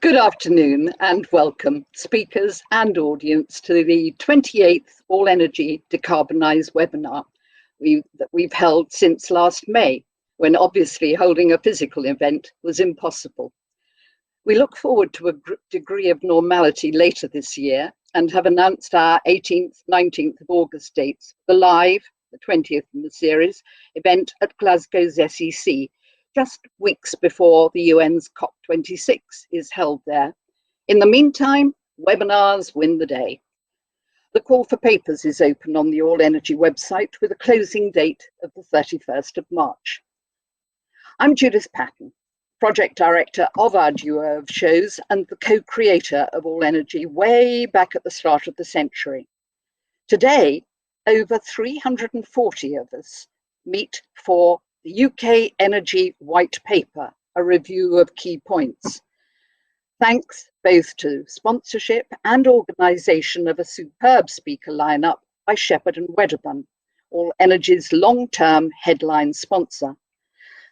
Good afternoon and welcome, speakers and audience, to the 28th All Energy Decarbonise webinar that we've held since last May, when obviously holding a physical event was impossible. We look forward to a degree of normality later this year and have announced our 18th, 19th of August dates, the live, the 20th in the series, event at Glasgow's SEC, just weeks before the UN's COP26 is held there. In the meantime, webinars win the day. The call for papers is open on the All Energy website with a closing date of the 31st of March. I'm Judith Patton, Project Director of our duo of shows and the co-creator of All Energy way back at the start of the century. Today, over 340 of us meet for the UK Energy White Paper, a review of key points. Thanks both to sponsorship and organisation of a superb speaker lineup by Shepherd and Wedderburn, All Energy's long-term headline sponsor.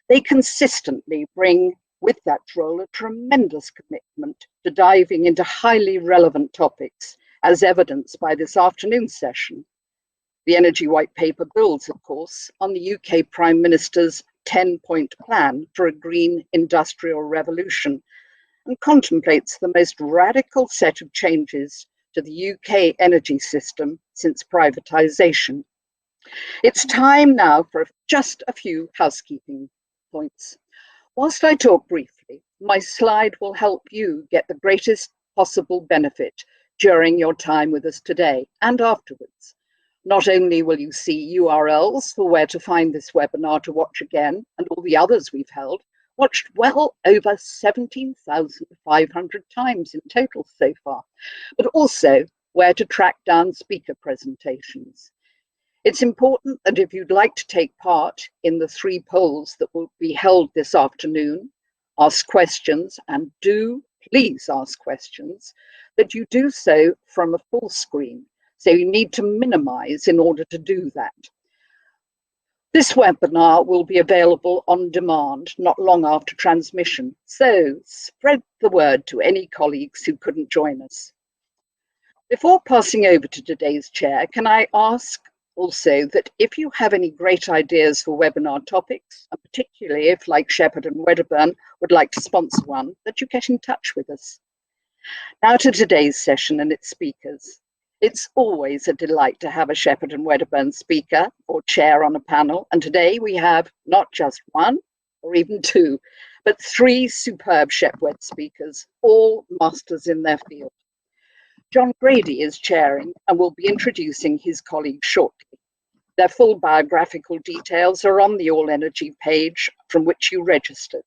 They consistently bring with that role a tremendous commitment to diving into highly relevant topics, as evidenced by this afternoon's session. The Energy White Paper builds, of course, on the UK Prime Minister's 10-point plan for a green industrial revolution and contemplates the most radical set of changes to the UK energy system since privatisation. It's time now for just a few housekeeping points. Whilst I talk briefly, my slide will help you get the greatest possible benefit during your time with us today and afterwards. Not only will you see URLs for where to find this webinar to watch again and all the others we've held, watched well over 17,500 times in total so far, but also where to track down speaker presentations. It's important that if you'd like to take part in the 3 polls that will be held this afternoon, ask questions, and do please ask questions, that you do so from a full screen. So you need to minimize in order to do that. This webinar will be available on demand not long after transmission, so spread the word to any colleagues who couldn't join us. Before passing over to today's chair, can I ask also that if you have any great ideas for webinar topics, and particularly if, like Shepherd and Wedderburn, would like to sponsor one, that you get in touch with us. Now to today's session and its speakers. It's always a delight to have a Shepherd and Wedderburn speaker or chair on a panel, and today we have not just 1 or even 2, but 3 superb Shepwed speakers, all masters in their field. John Grady is chairing and will be introducing his colleagues shortly. Their full biographical details are on the All Energy page from which you registered.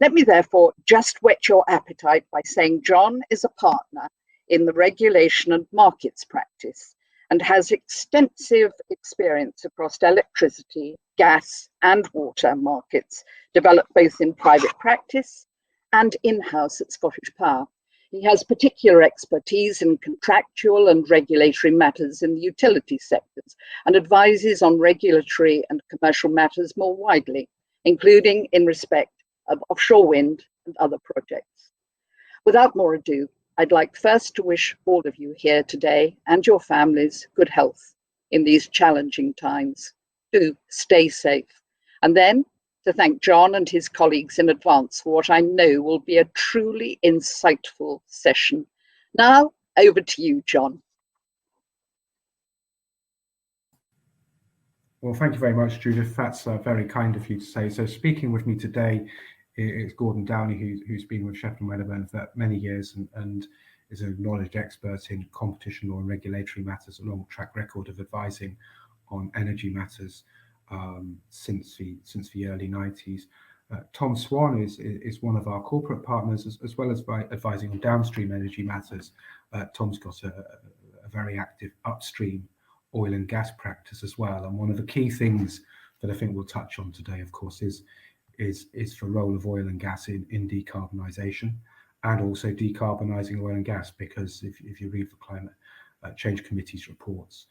Let me therefore just whet your appetite by saying John is a partner in the regulation and markets practice and has extensive experience across electricity, gas and water markets, developed both in private practice and in-house at Scottish Power. He has particular expertise in contractual and regulatory matters in the utility sectors and advises on regulatory and commercial matters more widely, including in respect of offshore wind and other projects. Without more ado, I'd like first to wish all of you here today and your families good health in these challenging times. Do stay safe. And then to thank John and his colleagues in advance for what I know will be a truly insightful session. Now, over to you, John. Well, thank you very much, Judith. That's very kind of you to say. So speaking with me today is Gordon Downie, who's been with Shepherd and Wedderburn for many years and is a acknowledged expert in competition law and regulatory matters, a long track record of advising on energy matters since the early 90s. Tom Swan is one of our corporate partners, as well as by advising on downstream energy matters. Tom's got a very active upstream oil and gas practice as well. And one of the key things that I think we'll touch on today, of course, is the role of oil and gas in decarbonisation, and also decarbonising oil and gas, because if you read the Climate Change Committee's reports,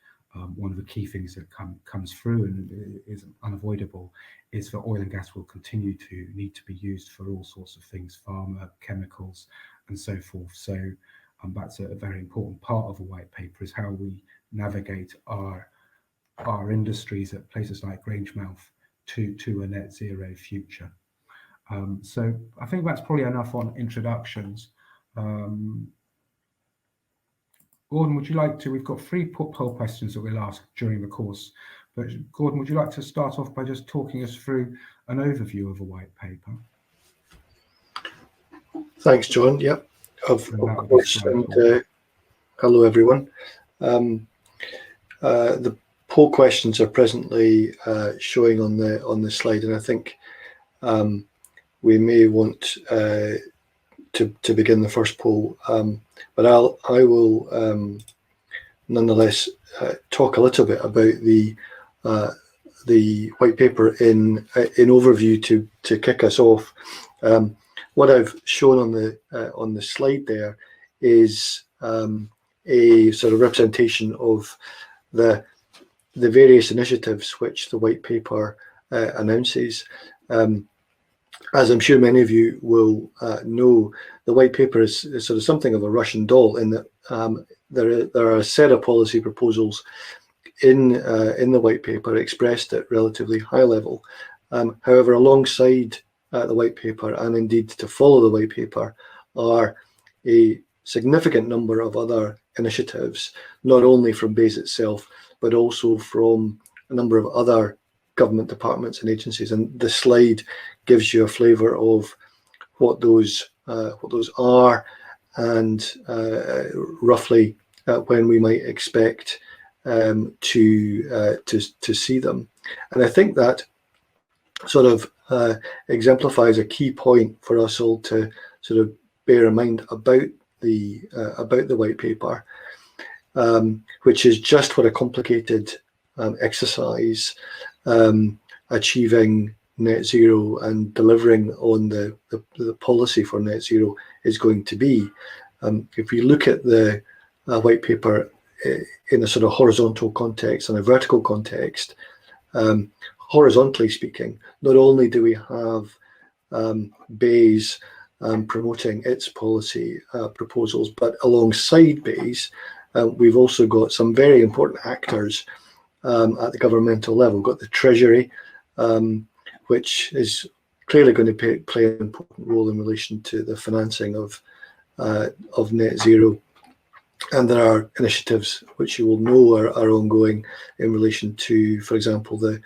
one of the key things that comes through and is unavoidable is that oil and gas will continue to need to be used for all sorts of things, pharma, chemicals, and so forth. So that's a very important part of a white paper, is how we navigate our industries at places like Grangemouth to a net zero future. So I think that's probably enough on introductions. Gordon, would you like to, we've got 3 poll questions that we'll ask during the course, but Gordon, would you like to start off by just talking us through an overview of a white paper? Thanks, John. Yep, of course, and hello everyone. The poll questions are presently showing on the slide, and I think we may want to begin the first poll, but I will nonetheless talk a little bit about the white paper in overview to kick us off. What I've shown on the slide there is a sort of representation of the various initiatives which the white paper announces. As I'm sure many of you will know, the white paper is sort of something of a Russian doll, in that there are a set of policy proposals in the white paper expressed at relatively high level. However, alongside the white paper, and indeed to follow the white paper, are a significant number of other initiatives, not only from BEIS itself, but also from a number of other government departments and agencies. And the slide gives you a flavour of what those are, and roughly when we might expect to see them. And I think that sort of exemplifies a key point for us all to sort of bear in mind about the white paper, which is just what a complicated exercise achieving net zero and delivering on the policy for net zero is going to be. If we look at the white paper in a sort of horizontal context and a vertical context, horizontally speaking, not only do we have BEIS promoting its policy proposals, but alongside BEIS, we've also got some very important actors at the governmental level. We've got the Treasury, which is clearly going to play an important role in relation to the financing of net zero. And there are initiatives which you will know are ongoing in relation to, for example, the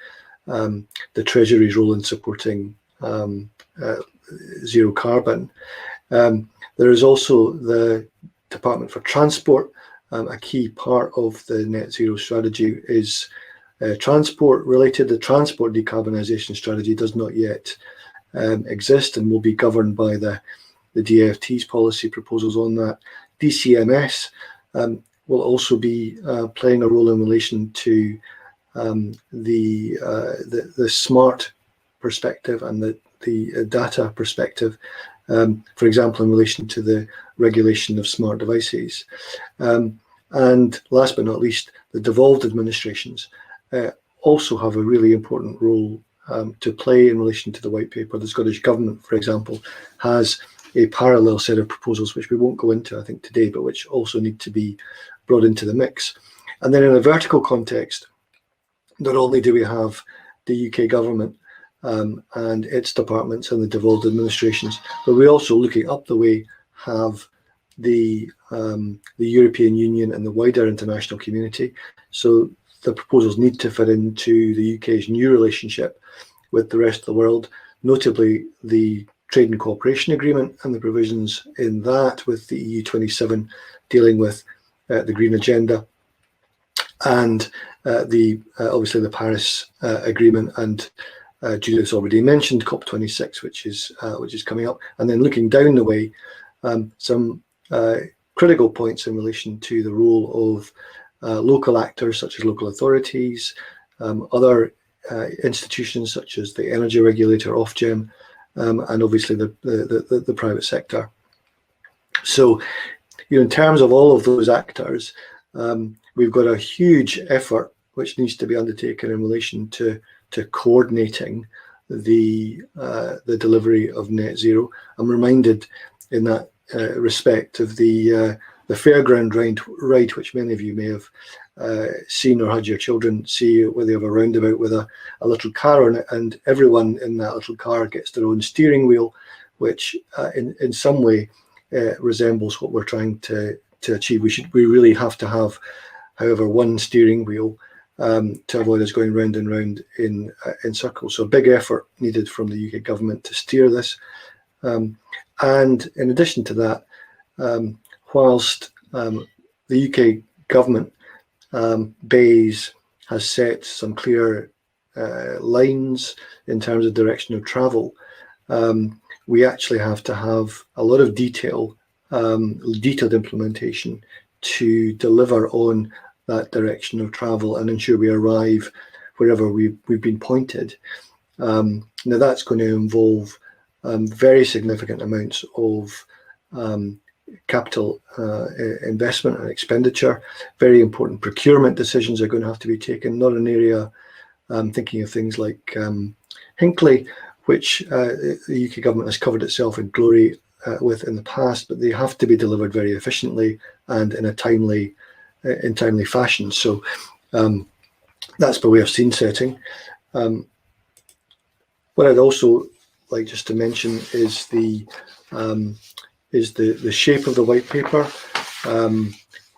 Treasury's role in supporting zero carbon. There is also the Department for Transport. A key part of the net zero strategy is transport related. The transport decarbonisation strategy does not yet exist and will be governed by the DFT's policy proposals on that. DCMS will also be playing a role in relation to the smart perspective and the data perspective, for example, in relation to the regulation of smart devices. And last but not least, the devolved administrations also have a really important role to play in relation to the white paper. The Scottish Government, for example, has a parallel set of proposals which we won't go into, I think, today, but which also need to be brought into the mix. And then in a vertical context, not only do we have the UK government and its departments and the devolved administrations, but we also, looking up the way, have the European Union and the wider international community. So the proposals need to fit into the UK's new relationship with the rest of the world, notably the Trade and Cooperation Agreement and the provisions in that, with the EU27 dealing with the Green Agenda, and obviously the Paris Agreement, and Judith's already mentioned COP26, which is coming up. And then looking down the way, some critical points in relation to the role of local actors such as local authorities, other institutions such as the energy regulator, Ofgem, and obviously the private sector. So, in terms of all of those actors, we've got a huge effort which needs to be undertaken in relation to coordinating the delivery of net zero. I'm reminded in that respect of the fairground ride, which many of you may have seen or had your children see, where they have a roundabout with a little car on it, and everyone in that little car gets their own steering wheel, which in some way resembles what we're trying to achieve. We really have to have, however, one steering wheel to avoid us going round and round in circles. So a big effort needed from the UK government to steer this. And in addition to that, whilst the UK government BEIS has set some clear lines in terms of direction of travel, we actually have to have a lot of detailed implementation to deliver on that direction of travel and ensure we arrive wherever we've been pointed. Now that's going to involve very significant amounts of capital investment and expenditure. Very important procurement decisions are going to have to be taken, not an area thinking of things like Hinkley, which the UK government has covered itself in glory with in the past, but they have to be delivered very efficiently and in a timely fashion. So that's by way of scene setting. What I'd also like just to mention is the shape of the white paper,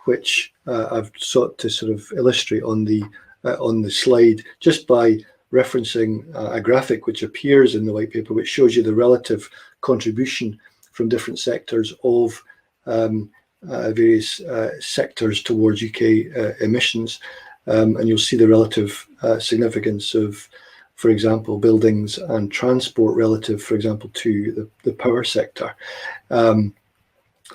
which I've sought to sort of illustrate on the slide just by referencing a graphic which appears in the white paper, which shows you the relative contribution from different sectors of various sectors towards UK emissions, and you'll see the relative significance of, for example, buildings and transport relative, for example, to the power sector. And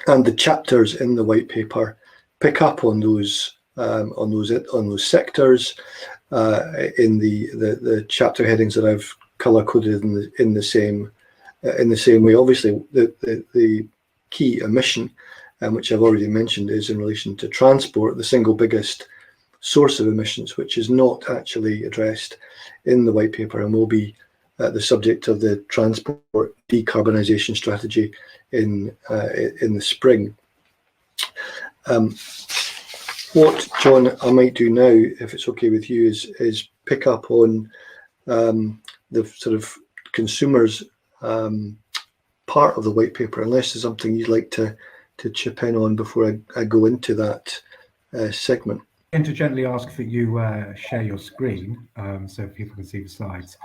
the chapters in the white paper pick up on those sectors in the chapter headings that I've color coded in the same way. Obviously, the key emission, which I've already mentioned, is in relation to transport, the single biggest source of emissions, which is not actually addressed in the white paper and will be the subject of the transport decarbonisation strategy in the spring. What, John, I might do now, if it's okay with you, is pick up on the sort of consumers part of the white paper, unless there's something you'd like to chip in on before I go into that segment. And to gently ask that you share your screen so people can see the slides.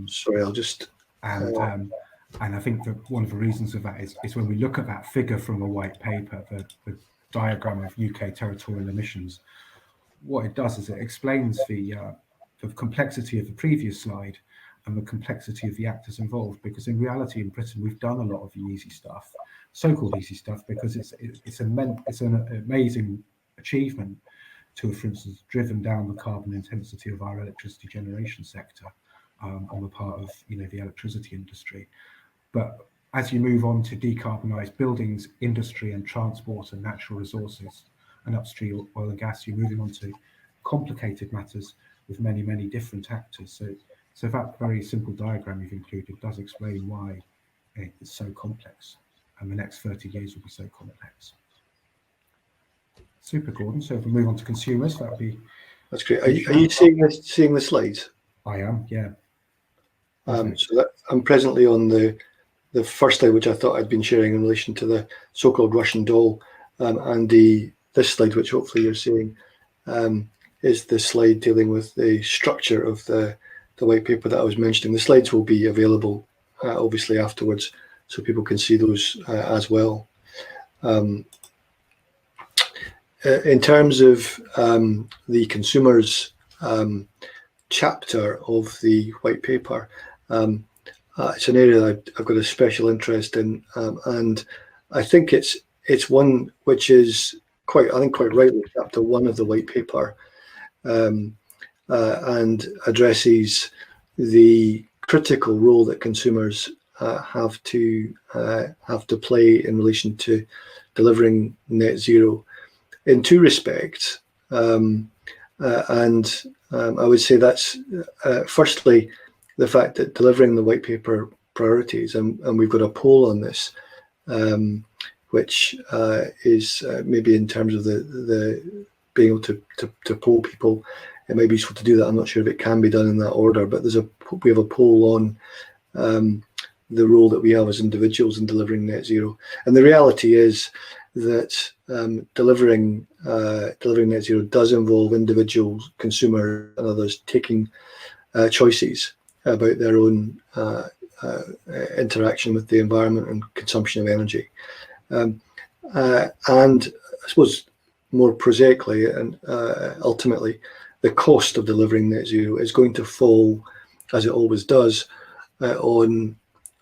Sorry, I'll just... And I think that one of the reasons of that is when we look at that figure from the white paper, the diagram of UK territorial emissions, what it does is it explains the complexity of the previous slide and the complexity of the actors involved, because in reality in Britain we've done a lot of the easy stuff, so-called easy stuff, because it's an amazing achievement to have, for instance, driven down the carbon intensity of our electricity generation sector on the part of the electricity industry. But as you move on to decarbonise buildings, industry and transport and natural resources and upstream oil and gas, you're moving on to complicated matters with many, many different actors. So that very simple diagram you've included does explain why it's so complex, and the next 30 years will be so complex. Super, Gordon. So if we move on to consumers, that would be... That's great. Are you seeing the slides? I am, yeah. So I'm presently on the first slide, which I thought I'd been sharing in relation to the so-called Russian doll, and this slide, which hopefully you're seeing, is the slide dealing with the structure of the white paper that I was mentioning. The slides will be available obviously afterwards, so people can see those as well. In terms of the consumers chapter of the white paper, it's an area that I've got a special interest in, and I think it's one which is quite rightly chapter 1 of the white paper, and addresses the critical role that consumers have to play in relation to delivering net zero in two respects. I would say that's firstly the fact that delivering the white paper priorities, and we've got a poll on this, which is maybe in terms of the being able to poll people, it may be useful to do that. I'm not sure if it can be done in that order, but we have a poll on the role that we have as individuals in delivering net zero. And the reality is that delivering net zero does involve individuals, consumers, and others taking choices about their own interaction with the environment and consumption of energy. And I suppose more prosaically and ultimately, the cost of delivering net zero is going to fall, as it always does, on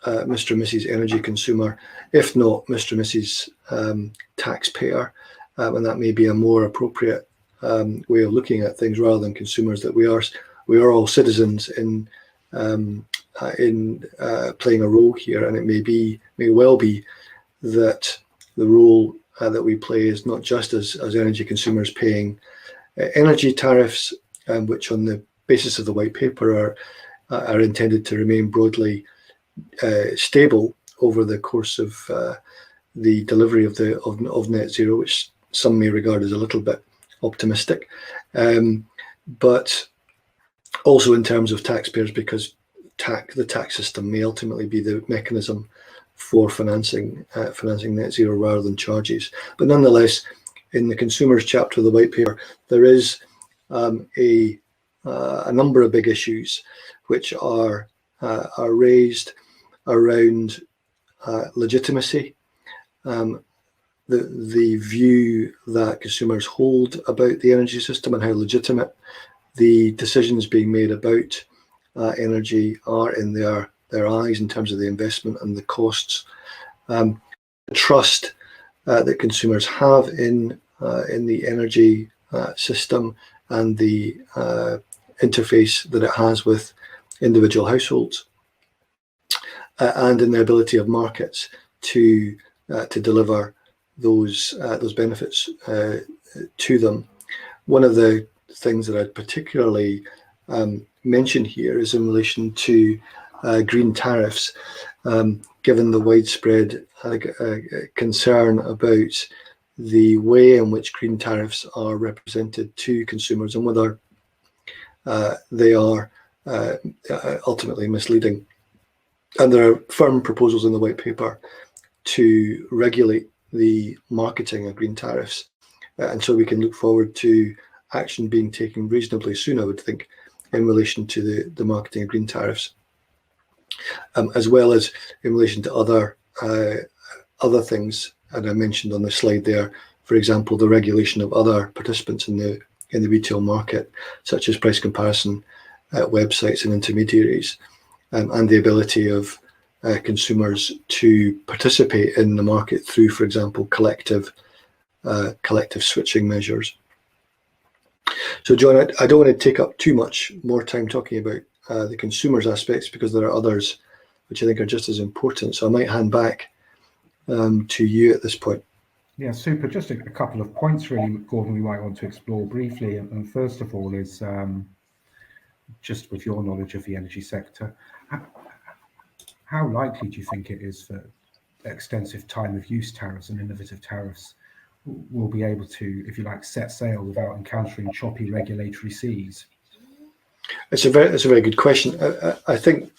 Mr. and Mrs. energy consumer, if not Mr. and Mrs. Taxpayer, and that may be a more appropriate way of looking at things rather than consumers. That we are all citizens in playing a role here, and it may well be that the role that we play is not just as energy consumers paying energy tariffs, which on the basis of the white paper are intended to remain broadly stable over the course of the delivery of net zero, which some may regard as a little bit optimistic, but also in terms of taxpayers, because the tax system may ultimately be the mechanism for financing net zero rather than charges. But nonetheless, in the consumers chapter of the white paper, there is a number of big issues which are raised around legitimacy, the view that consumers hold about the energy system and how legitimate the decisions being made about energy are in their eyes in terms of the investment and the costs, the trust that consumers have in the energy system and the interface that it has with individual households, and in the ability of markets to deliver those benefits to them. One of the things that I'd particularly mention here is in relation to green tariffs, given the widespread concern about the way in which green tariffs are represented to consumers and whether they are ultimately misleading. And there are firm proposals in the white paper to regulate the marketing of green tariffs. And so we can look forward to action being taken reasonably soon, I would think, in relation to the marketing of green tariffs, as well as in relation to other things. And I mentioned on the slide there, for example, the regulation of other participants in the retail market, such as price comparison websites and intermediaries, and the ability of consumers to participate in the market through, for example, collective switching measures. So, John, I don't want to take up too much more time talking about the consumers aspects, because there are others which I think are just as important. So I might hand back to you at this point. Yeah, super. Just a couple of points, really, Gordon, we might want to explore briefly. And first of all is just with your knowledge of the energy sector, how likely do you think it is that extensive time of use tariffs and innovative tariffs will be able to, if you like, set sail without encountering choppy regulatory seas? It's a very good question. I think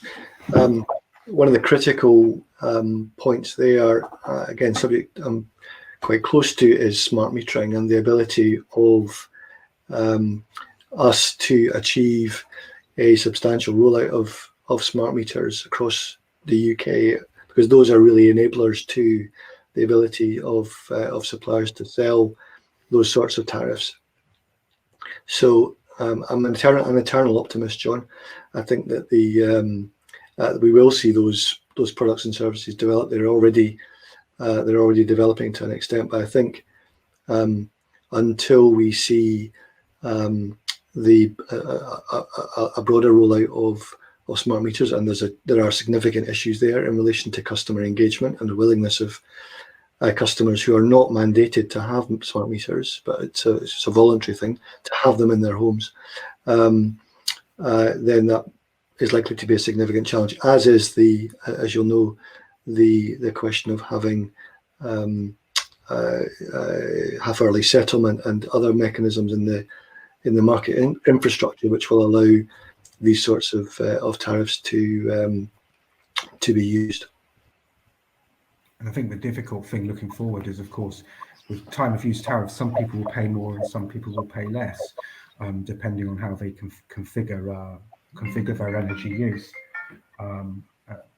one of the critical points there, again, subject I'm quite close to, is smart metering and the ability of us to achieve a substantial rollout of smart meters across the UK, because those are really enablers to the ability of suppliers to sell those sorts of tariffs. So I'm an eternal optimist, John. I think that we will see those products and services develop. They're already developing to an extent, but I think until we see a broader rollout of smart meters, and there are significant issues there in relation to customer engagement and the willingness of customers who are not mandated to have smart meters, but it's a voluntary thing to have them in their homes, then that is likely to be a significant challenge, as is as you'll know, the question of having half-hourly settlement and other mechanisms in the market infrastructure, which will allow these sorts of tariffs to be used. And I think the difficult thing looking forward is, of course, with time of use tariffs, some people will pay more and some people will pay less, depending on how they configure their energy use. I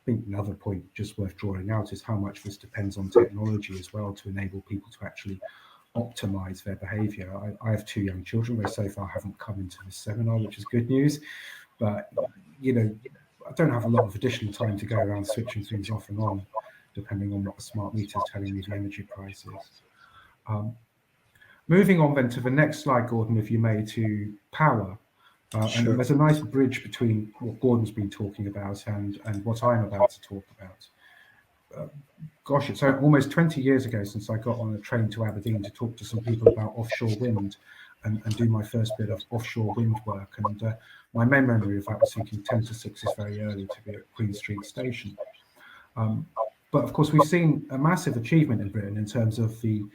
think another point just worth drawing out is how much this depends on technology as well to enable people to actually optimize their behavior. I have 2 young children. They so far haven't come into this seminar, which is good news. But, you know, I don't have a lot of additional time to go around switching things off and on, depending on what the smart meter is telling me the energy price is. Moving on then to the next slide, Gordon, if you may, to power. Sure. And there's a nice bridge between what Gordon's been talking about and what I'm about to talk about. Gosh, it's almost 20 years ago since I got on a train to Aberdeen to talk to some people about offshore wind and do my first bit of offshore wind work. And my main memory of that was thinking 10 to 6 is very early to be at Queen Street Station. But of course, we've seen a massive achievement in Britain in terms of the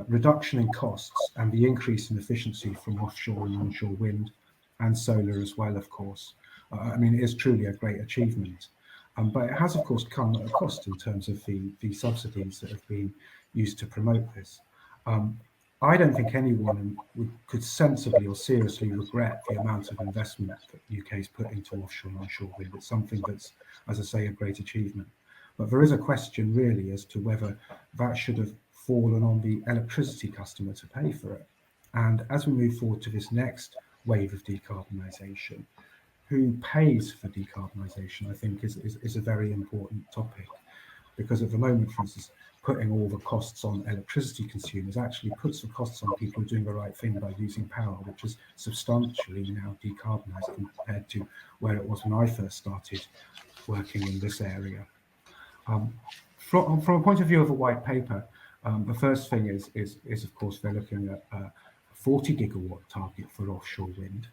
reduction in costs and the increase in efficiency from offshore and onshore wind and solar as well, of course. I mean, it is truly a great achievement. But it has, of course, come at a cost in terms of the subsidies that have been used to promote this. I don't think anyone could sensibly or seriously regret the amount of investment that the UK has put into offshore and onshore wind. It's something that's, as I say, a great achievement. But there is a question really as to whether that should have fallen on the electricity customer to pay for it. And as we move forward to this next wave of decarbonisation, who pays for decarbonisation, I think, is a very important topic. Because at the moment, for instance, putting all the costs on electricity consumers actually puts the costs on people who are doing the right thing by using power, which is substantially now decarbonised compared to where it was when I first started working in this area. From a point of view of a white paper, the first thing is of course they're looking at a 40 gigawatt target for offshore wind,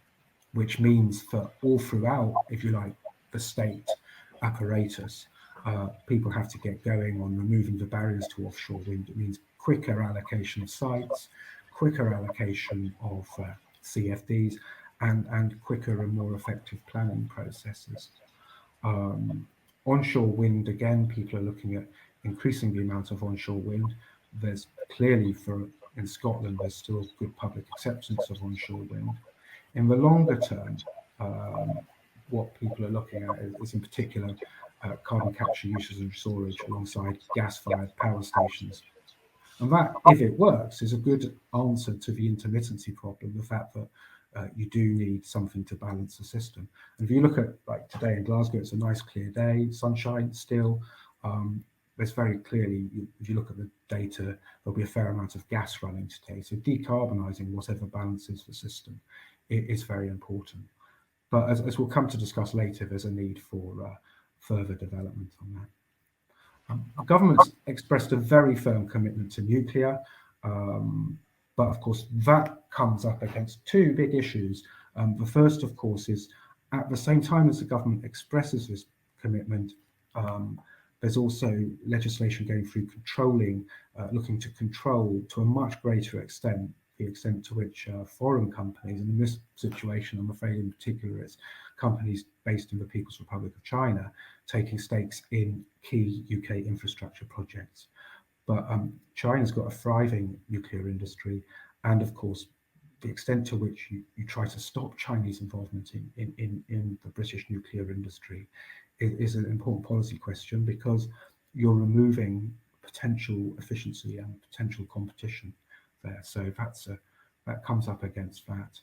which means that all throughout, if you like, the state apparatus, people have to get going on removing the barriers to offshore wind. It means quicker allocation of sites, quicker allocation of CFDs, and quicker and more effective planning processes. Onshore wind, again, people are looking at increasing the amount of onshore wind. There's clearly, in Scotland, there's still good public acceptance of onshore wind. In the longer term, what people are looking at is in particular carbon capture, usage and storage alongside gas-fired power stations. And that, if it works, is a good answer to the intermittency problem, the fact that you do need something to balance the system. And if you look at, like today in Glasgow, it's a nice clear day, sunshine still. There's very clearly, if you look at the data, there'll be a fair amount of gas running today. So decarbonising whatever balances the system is very important. But as we'll come to discuss later, there's a need for further development on that. The government's expressed a very firm commitment to nuclear, but of course that comes up against 2 big issues. The first, of course, is at the same time as the government expresses this commitment, there's also legislation going through looking to control to a much greater extent the extent to which foreign companies, and in this situation, I'm afraid in particular, it's companies based in the People's Republic of China, taking stakes in key UK infrastructure projects. But China's got a thriving nuclear industry, and of course, the extent to which you try to stop Chinese involvement in the British nuclear industry is an important policy question, because you're removing potential efficiency and potential competition there. So that comes up against that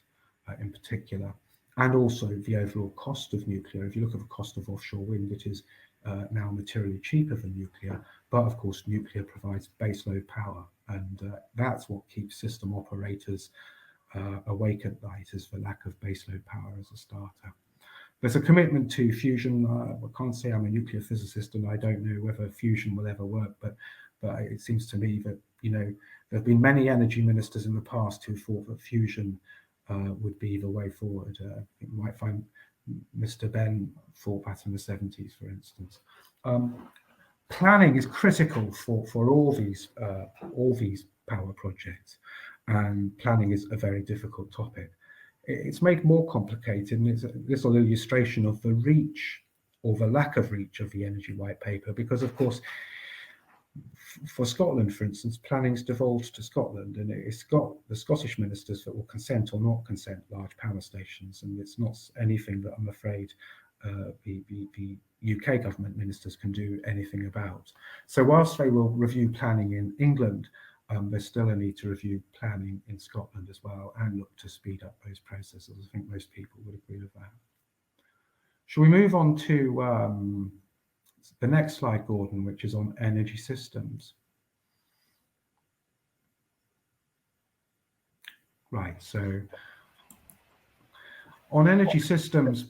in particular. And also the overall cost of nuclear. If you look at the cost of offshore wind, it is now materially cheaper than nuclear, but of course nuclear provides baseload power, and that's what keeps system operators awake at night, is the lack of baseload power as a starter. There's a commitment to fusion. I can't say I'm a nuclear physicist and I don't know whether fusion will ever work, but but it seems to me that, there have been many energy ministers in the past who thought that fusion would be the way forward. You might find Mr. Ben thought that in the 70s, for instance. Planning is critical for all these power projects, and planning is a very difficult topic. It's made more complicated, and it's a little illustration of the reach or the lack of reach of the Energy White Paper, because of course, for Scotland, for instance, planning's devolved to Scotland, and it's got the Scottish ministers that will consent or not consent large power stations, and it's not anything that I'm afraid the UK government ministers can do anything about. So whilst they will review planning in England, there's still a need to review planning in Scotland as well and look to speed up those processes. I think most people would agree with that. Shall we move on to the next slide, Gordon, which is on energy systems? Right, so on energy systems,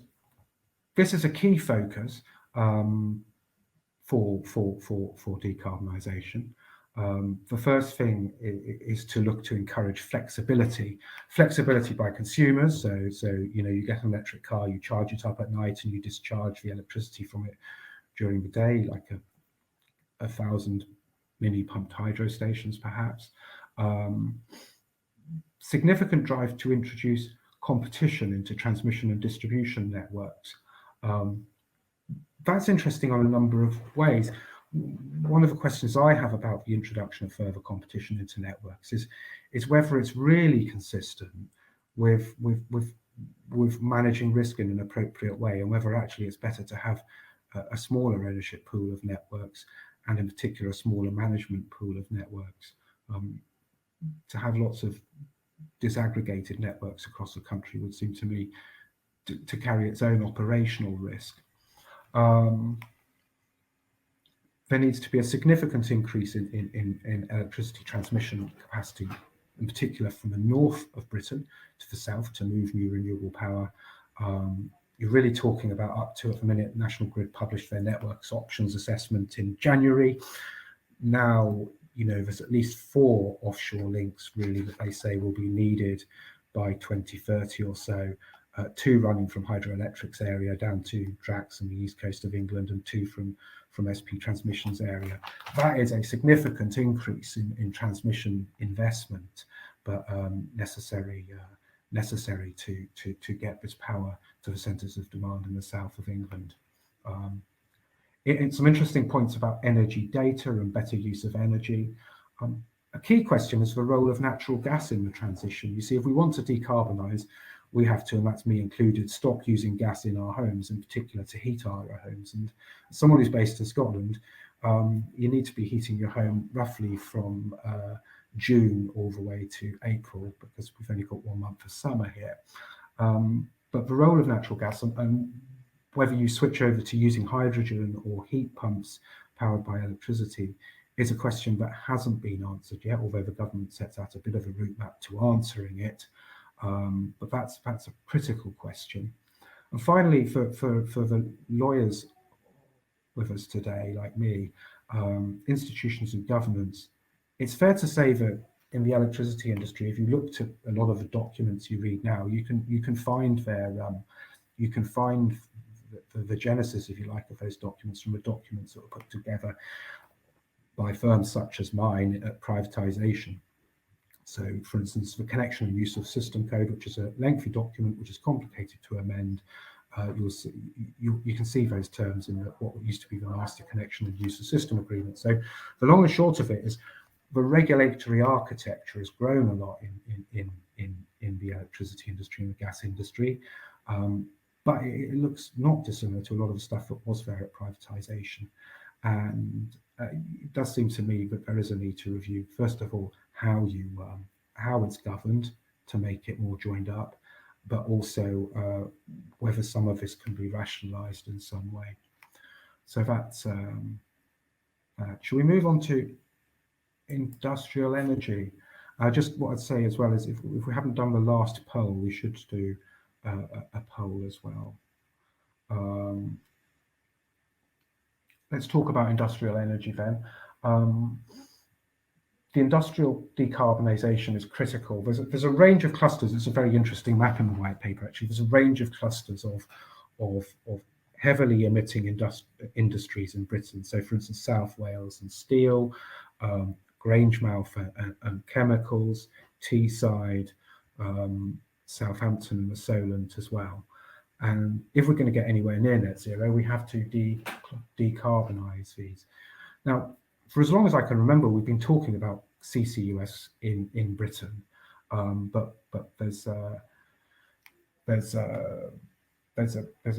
this is a key focus for decarbonisation. The first thing is to look to encourage flexibility by consumers. So you get an electric car, you charge it up at night, and you discharge the electricity from it during the day, like 1,000 mini pumped hydro stations, perhaps. Significant drive to introduce competition into transmission and distribution networks. That's interesting on a number of ways. One of the questions I have about the introduction of further competition into networks is whether it's really consistent with managing risk in an appropriate way, and whether actually it's better to have a smaller ownership pool of networks, and in particular a smaller management pool of networks. To have lots of disaggregated networks across the country would seem to me to carry its own operational risk. There needs to be a significant increase in electricity transmission capacity, in particular from the north of Britain to the south, to move new renewable power. You're really talking about up to, at the minute, National Grid published their networks options assessment in January. Now, there's at least 4 offshore links really that they say will be needed by 2030 or so. 2 running from hydroelectrics area down to Drax and the east coast of England, and 2 from SP Transmission's area. That is a significant increase in transmission investment, but necessary to get this power to the centres of demand in the south of England. Some interesting points about energy data and better use of energy. A key question is the role of natural gas in the transition. You see, if we want to decarbonise, we have to, and that's me included, stop using gas in our homes, in particular to heat our homes. And as someone who's based in Scotland, you need to be heating your home roughly from June all the way to April, because we've only got 1 month of summer here. But the role of natural gas, and whether you switch over to using hydrogen or heat pumps powered by electricity, is a question that hasn't been answered yet, although the government sets out a bit of a route map to answering it. But that's a critical question. And finally, for the lawyers with us today, like me, institutions and governments, it's fair to say that in the electricity industry, if you look to a lot of the documents you read now, you can find the genesis, if you like, of those documents from the documents that were put together by firms such as mine at Privatization. So, for instance, the connection and use of system code, which is a lengthy document which is complicated to amend. You can see those terms in what used to be the master connection and use of system agreement. So the long and short of it is the regulatory architecture has grown a lot in the electricity industry and the gas industry. But it looks not dissimilar to a lot of the stuff that was there at Privatization. And it does seem to me that there is a need to review, first of all, how it's governed to make it more joined up, but also whether some of this can be rationalised in some way. So that's shall we move on to industrial energy? Just what I'd say as well is if we haven't done the last poll, we should do a poll as well. Let's talk about industrial energy then. The industrial decarbonisation is critical. There's a range of clusters. It's a very interesting map in the white paper, actually. There's a range of clusters of heavily emitting industries in Britain. So, for instance, South Wales and steel, Grangemouth and chemicals, Teesside, Southampton and the Solent as well. And if we're going to get anywhere near net zero, we have to decarbonise these. Now, for as long as I can remember, we've been talking about CCUS in Britain, but there's a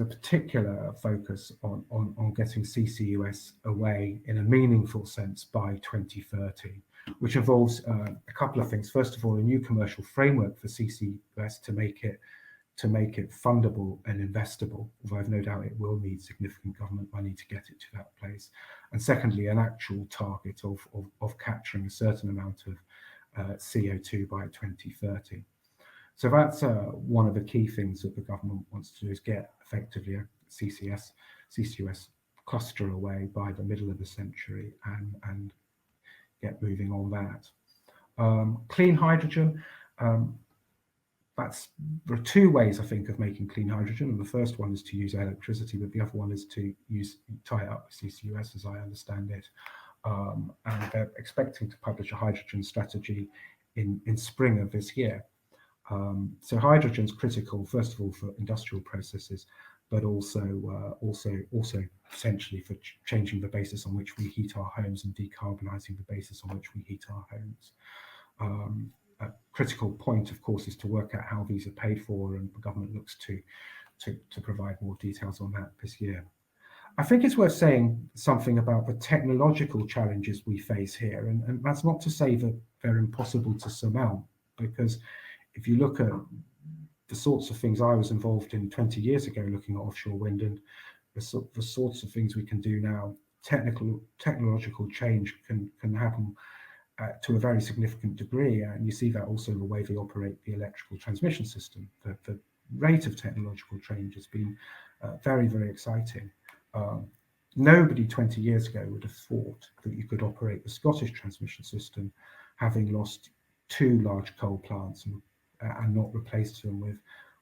particular focus on getting CCUS away in a meaningful sense by 2030, which involves a couple of things. First of all, a new commercial framework for CCUS to make it fundable and investable, although I've no doubt it will need significant government money to get it to that place. And secondly, an actual target of capturing a certain amount of CO2 by 2030. So that's one of the key things that the government wants to do, is get effectively a CCUS cluster away by the middle of the century and get moving on that. Clean hydrogen. There are two ways, I think, of making clean hydrogen, and the first one is to use electricity, but the other one is to tie it up with CCUS, as I understand it. And they're expecting to publish a hydrogen strategy in spring of this year. So hydrogen is critical, first of all, for industrial processes, but also essentially for changing the basis on which we heat our homes and decarbonising the basis on which we heat our homes. A critical point, of course, is to work out how these are paid for, and the government looks to provide more details on that this year. I think it's worth saying something about the technological challenges we face here, and that's not to say that they're impossible to surmount, because if you look at the sorts of things I was involved in 20 years ago, looking at offshore wind, and the sorts of things we can do now, technological change can happen to a very significant degree, and you see that also in the way they operate the electrical transmission system. The rate of technological change has been very, very exciting. Nobody 20 years ago would have thought that you could operate the Scottish transmission system, having lost 2 large coal plants and not replaced them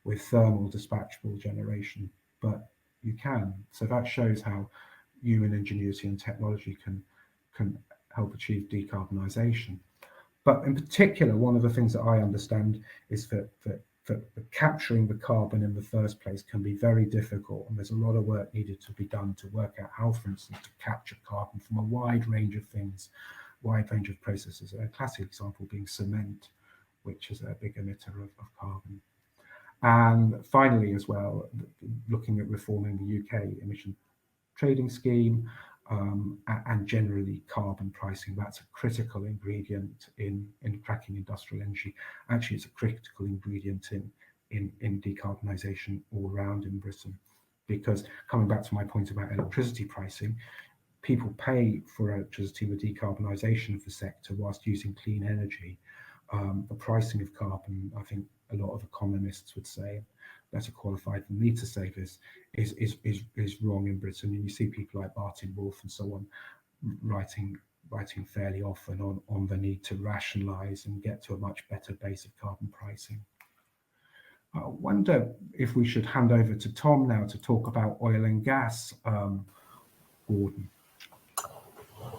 with thermal dispatchable generation, but you can. So that shows how human ingenuity and technology can help achieve decarbonisation. But in particular, one of the things that I understand is that capturing the carbon in the first place can be very difficult, and there's a lot of work needed to be done to work out how, for instance, to capture carbon from a wide range of things, wide range of processes. A classic example being cement, which is a big emitter of carbon. And finally, as well, looking at reforming the UK emission trading scheme, and generally carbon pricing. That's a critical ingredient in cracking industrial energy. Actually, it's a critical ingredient in decarbonisation all around in Britain, because coming back to my point about electricity pricing, people pay for electricity in the decarbonisation of the sector whilst using clean energy. The pricing of carbon, I think a lot of economists would say, better qualified than me to say this, is wrong in Britain. And you see people like Martin Wolf and so on writing fairly often on the need to rationalise and get to a much better base of carbon pricing. I wonder if we should hand over to Tom now to talk about oil and gas. Gordon.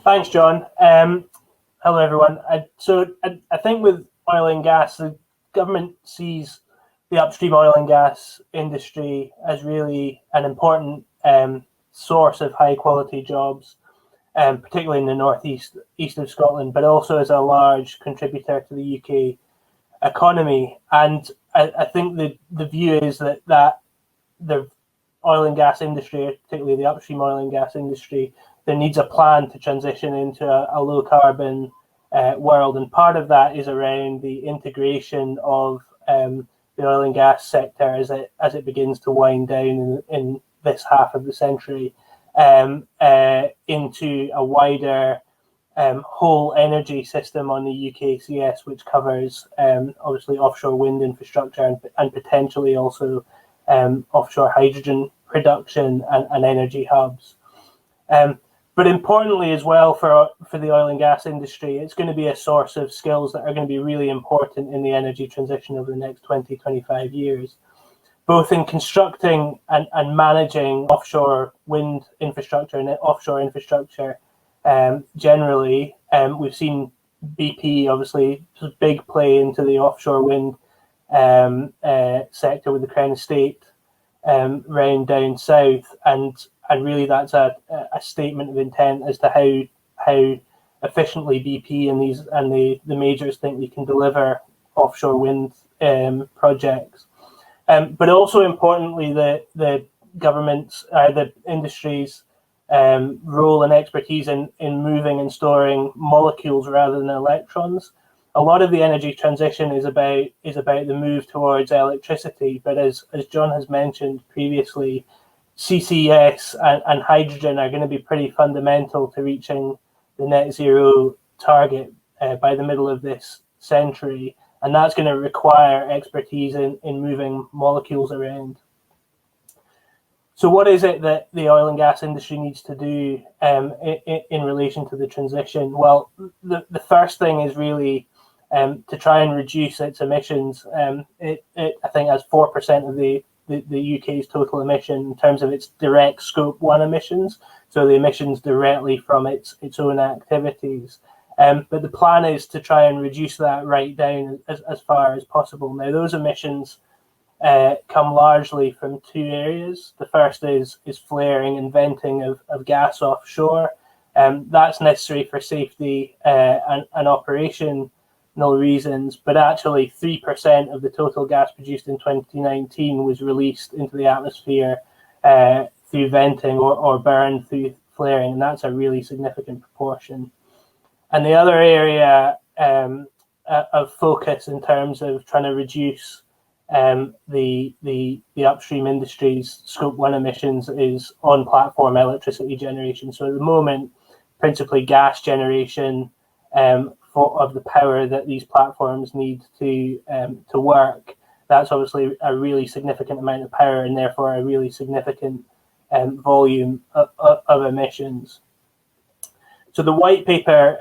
Thanks, John. Hello, everyone. I think with oil and gas, the government sees the upstream oil and gas industry as really an important source of high quality jobs, particularly in the east of Scotland, but also as a large contributor to the UK economy. And I think the view is that the oil and gas industry, particularly the upstream oil and gas industry, there needs a plan to transition into a low carbon world. And part of that is around the integration of the oil and gas sector as it begins to wind down in this half of the century into a wider whole energy system on the UKCS, which covers obviously offshore wind infrastructure and potentially also offshore hydrogen production and energy hubs. But importantly as well for the oil and gas industry, it's going to be a source of skills that are going to be really important in the energy transition over the next 20, 25 years, both in constructing and managing offshore wind infrastructure and offshore infrastructure generally. We've seen BP obviously a big play into the offshore wind sector with the Crown Estate round down south, and really that's a statement of intent as to how efficiently BP and the majors think they can deliver offshore wind projects. But also importantly, the government's, the industry's role and expertise in moving and storing molecules rather than electrons. A lot of the energy transition is about the move towards electricity, but as John has mentioned previously, CCS and hydrogen are going to be pretty fundamental to reaching the net zero target by the middle of this century, and that's going to require expertise in moving molecules around. So what is it that the oil and gas industry needs to do in relation to the transition? Well, the first thing is really to try and reduce its emissions. It I think has 4% of the UK's total emission in terms of its direct Scope 1 emissions, so the emissions directly from its own activities. But the plan is to try and reduce that right down as far as possible. Now, those emissions come largely from two areas. The first is flaring and venting of gas offshore. That's necessary for safety and operational reasons, but actually 3% of the total gas produced in 2019 was released into the atmosphere through venting or burned through flaring, and that's a really significant proportion. And the other area of focus in terms of trying to reduce the upstream industry's Scope 1 emissions is on-platform electricity generation. So at the moment, principally gas generation of the power that these platforms need to work. That's obviously a really significant amount of power and therefore a really significant volume of emissions. So the white paper,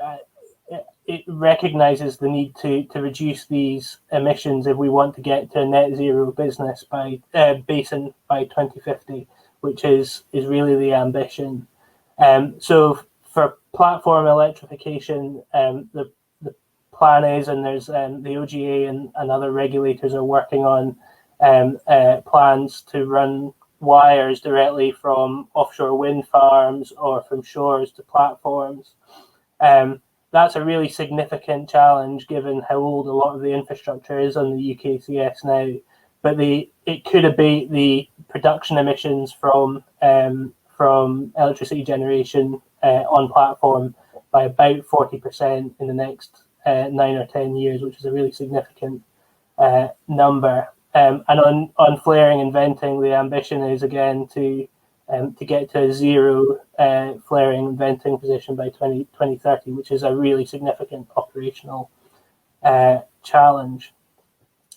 it recognises the need to reduce these emissions if we want to get to a net zero business basin by 2050, which is really the ambition. So for platform electrification, the plan is, and there's the OGA and other regulators are working on plans to run wires directly from offshore wind farms or from shores to platforms. That's a really significant challenge given how old a lot of the infrastructure is on the UKCS now. But it could abate the production emissions from electricity generation on platform by about 40% in the next 9 or 10 years, which is a really significant number. And on flaring and venting, the ambition is again to get to a zero flaring and venting position by 2030, which is a really significant operational challenge.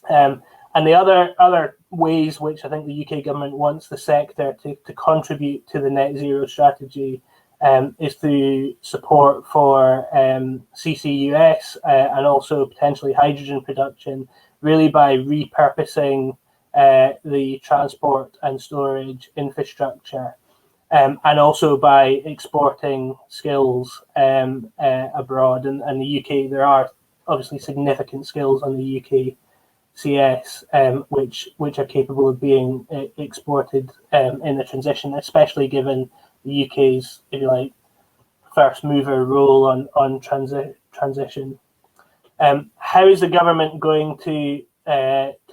And the other ways which I think the UK government wants the sector to contribute to the net zero strategy is through support for CCUS and also potentially hydrogen production, really by repurposing the transport and storage infrastructure, and also by exporting skills abroad. And the UK, there are obviously significant skills on the UKCS which are capable of being exported in the transition, especially given the UK's, if you like, first mover role on transition. How is the government going to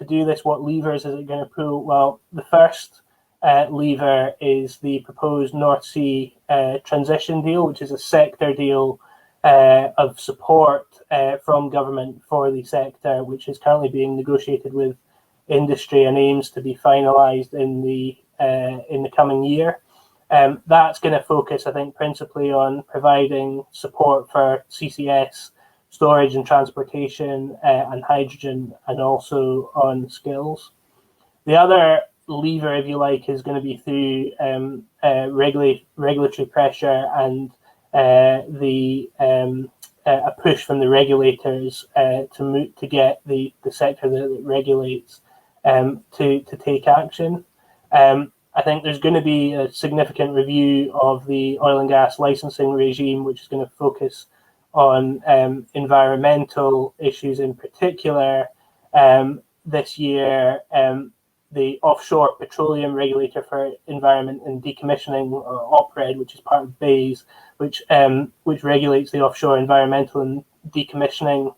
do this? What levers is it going to pull? Well, the first lever is the proposed North Sea transition deal, which is a sector deal of support from government for the sector, which is currently being negotiated with industry and aims to be finalised in the coming year. That's going to focus, I think, principally on providing support for CCS storage and transportation and hydrogen, and also on skills. The other lever, if you like, is going to be through regulatory pressure and a push from the regulators to get the sector that it regulates to take action. I think there's going to be a significant review of the oil and gas licensing regime, which is going to focus on environmental issues in particular. This year, the Offshore Petroleum Regulator for Environment and Decommissioning, or OPRED, which is part of BEIS, which regulates the offshore environmental and decommissioning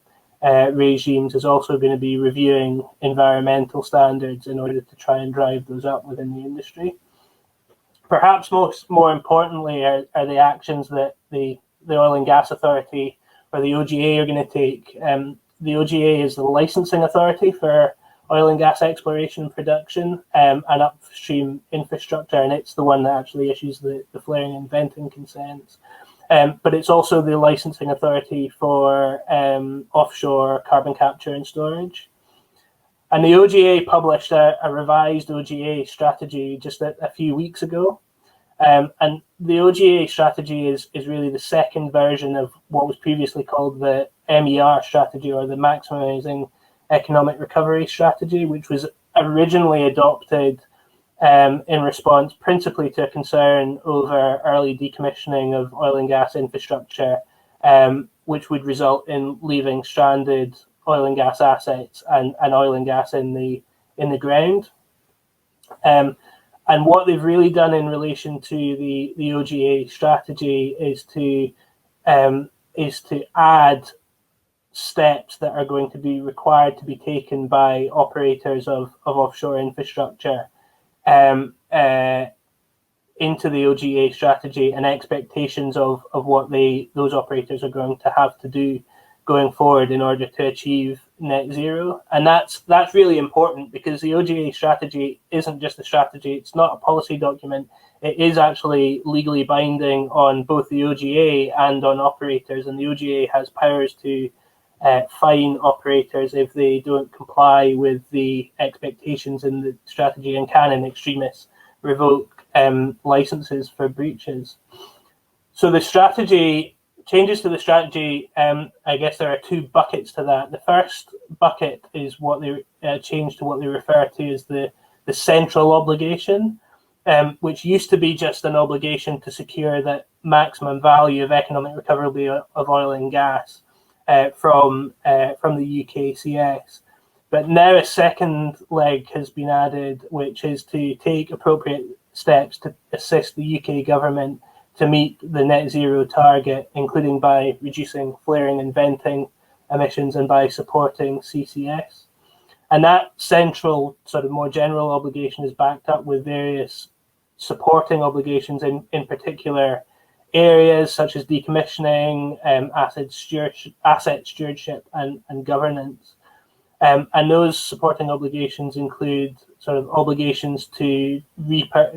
regimes, is also going to be reviewing environmental standards in order to try and drive those up within the industry. Perhaps more importantly are the actions that the Oil and Gas Authority, or the OGA, are going to take. The OGA is the licensing authority for oil and gas exploration and production and upstream infrastructure, and it's the one that actually issues the flaring and venting consents. But it's also the licensing authority for offshore carbon capture and storage. And the OGA published a revised OGA strategy just a few weeks ago. And the OGA strategy is really the second version of what was previously called the MER strategy, or the Maximising Economic Recovery strategy, which was originally adopted in response principally to a concern over early decommissioning of oil and gas infrastructure, which would result in leaving stranded oil and gas assets and oil and gas in the ground. And what they've really done in relation to the OGA strategy is to add steps that are going to be required to be taken by operators of offshore infrastructure into the OGA strategy, and expectations of what those operators are going to have to do going forward in order to achieve net zero. And that's really important, because the OGA strategy isn't just a strategy, it's not a policy document. It is actually legally binding on both the OGA and on operators, and the OGA has powers to fine operators if they don't comply with the expectations in the strategy, and can, in extremis, revoke licenses for breaches. So the strategy, changes to the strategy, I guess there are two buckets to that. The first bucket is what they change to what they refer to as the central obligation, which used to be just an obligation to secure the maximum value of economic recoverability of oil and gas from the UKCS. But now a second leg has been added, which is to take appropriate steps to assist the UK government to meet the net zero target, including by reducing flaring and venting emissions and by supporting CCS. And that central, sort of more general obligation is backed up with various supporting obligations in particular areas such as decommissioning, asset stewardship and governance. And those supporting obligations include sort of obligations to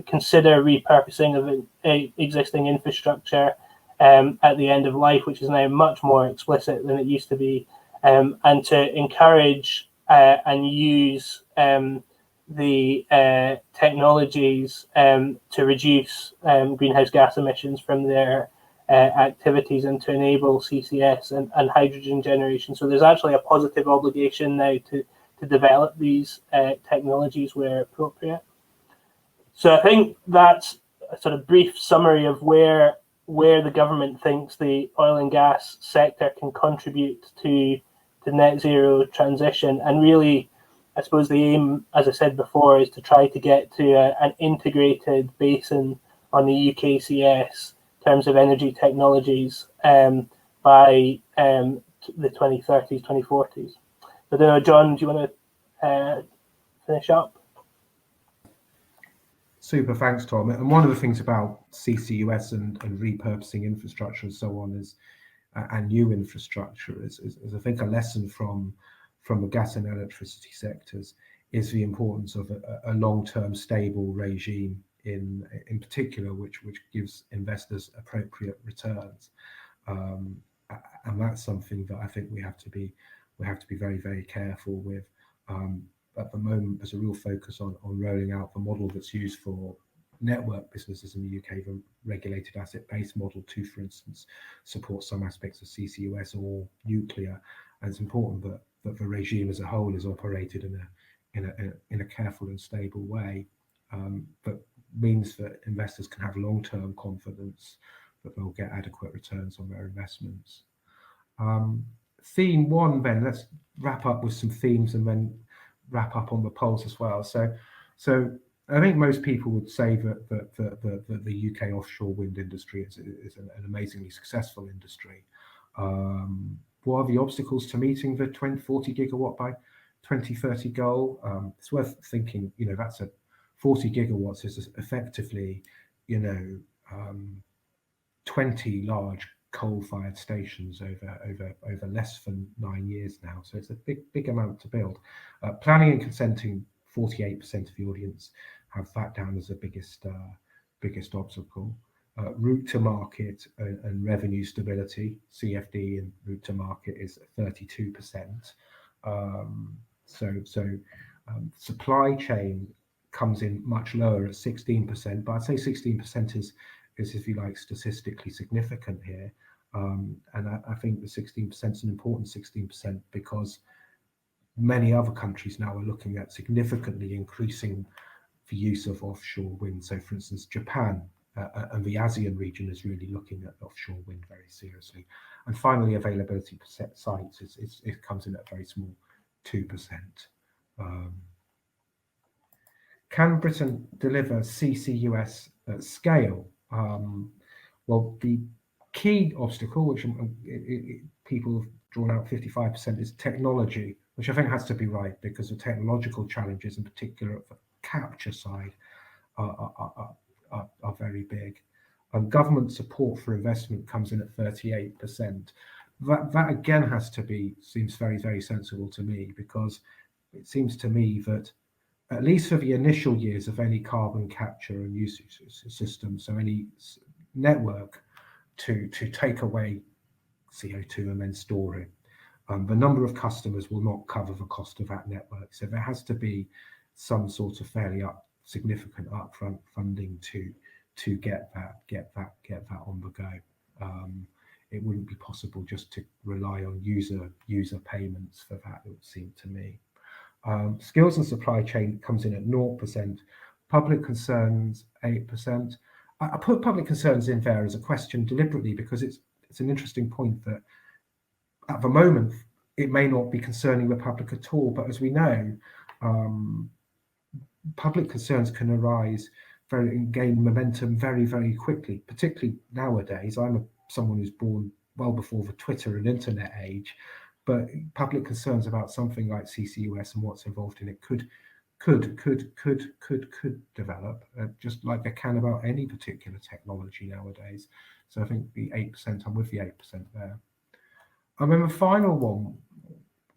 consider repurposing of existing infrastructure at the end of life, which is now much more explicit than it used to be, and to encourage and use the technologies to reduce greenhouse gas emissions from their activities, and to enable CCS and hydrogen generation. So there's actually a positive obligation now to develop these technologies where appropriate. So I think that's a sort of brief summary of where the government thinks the oil and gas sector can contribute to net zero transition. And really, I suppose the aim, as I said before, is to try to get to an integrated basin on the UKCS in terms of energy technologies by the 2030s, 2040s. I don't know, John, do you want to finish up? Super, thanks, Tom. And one of the things about CCUS and repurposing infrastructure and so on is, and new infrastructure is I think a lesson from the gas and electricity sectors is the importance of a long-term stable regime in particular, which gives investors appropriate returns. And that's something that I think we have to be very, very careful with. At the moment, there's a real focus on rolling out the model that's used for network businesses in the UK have a regulated asset-based model to, for instance, support some aspects of CCUS or nuclear. And it's important that the regime as a whole is operated in a careful and stable way, that means that investors can have long-term confidence that they'll get adequate returns on their investments. Theme one, then let's wrap up with some themes and then wrap up on the polls as well. So I think most people would say that the UK offshore wind industry is an amazingly successful industry. What are the obstacles to meeting the 40 gigawatt by 2030 goal? It's worth thinking, that's 40 gigawatts is effectively, 20 large coal-fired stations over less than 9 years now. So it's a big amount to build. Planning and consenting, 48% of the audience have that down as the biggest obstacle. Route to market and revenue stability, CFD and route to market is 32%. Supply chain comes in much lower at 16%, but I'd say 16% is, if you like, statistically significant here. And I think the 16% is an important 16% because many other countries now are looking at significantly increasing the use of offshore wind. So, for instance, Japan and the ASEAN region is really looking at offshore wind very seriously. And finally, availability per sites it comes in at a very small 2%. Can Britain deliver CCUS at scale? Well, the key obstacle, which people have drawn out 55%, is technology, which I think has to be right because the technological challenges, in particular at the capture side, are very big. Government support for investment comes in at 38%. That again seems very, very sensible to me, because it seems to me that at least for the initial years of any carbon capture and usage system, so any network to take away CO2 and then store it, the number of customers will not cover the cost of that network. So there has to be some sort of fairly significant upfront funding to get that on the go. It wouldn't be possible just to rely on user payments for that, it would seem to me. Skills and supply chain comes in at 0%. Public concerns, 8%. I put public concerns in there as a question deliberately because it's an interesting point that at the moment it may not be concerning the public at all, but as we know, public concerns can arise and gain momentum very, very quickly, particularly nowadays. I'm someone who's born well before the Twitter and internet age, but public concerns about something like CCUS and what's involved in it could develop, just like they can about any particular technology nowadays. So I think the 8%, I'm with the 8% there. And then the final one,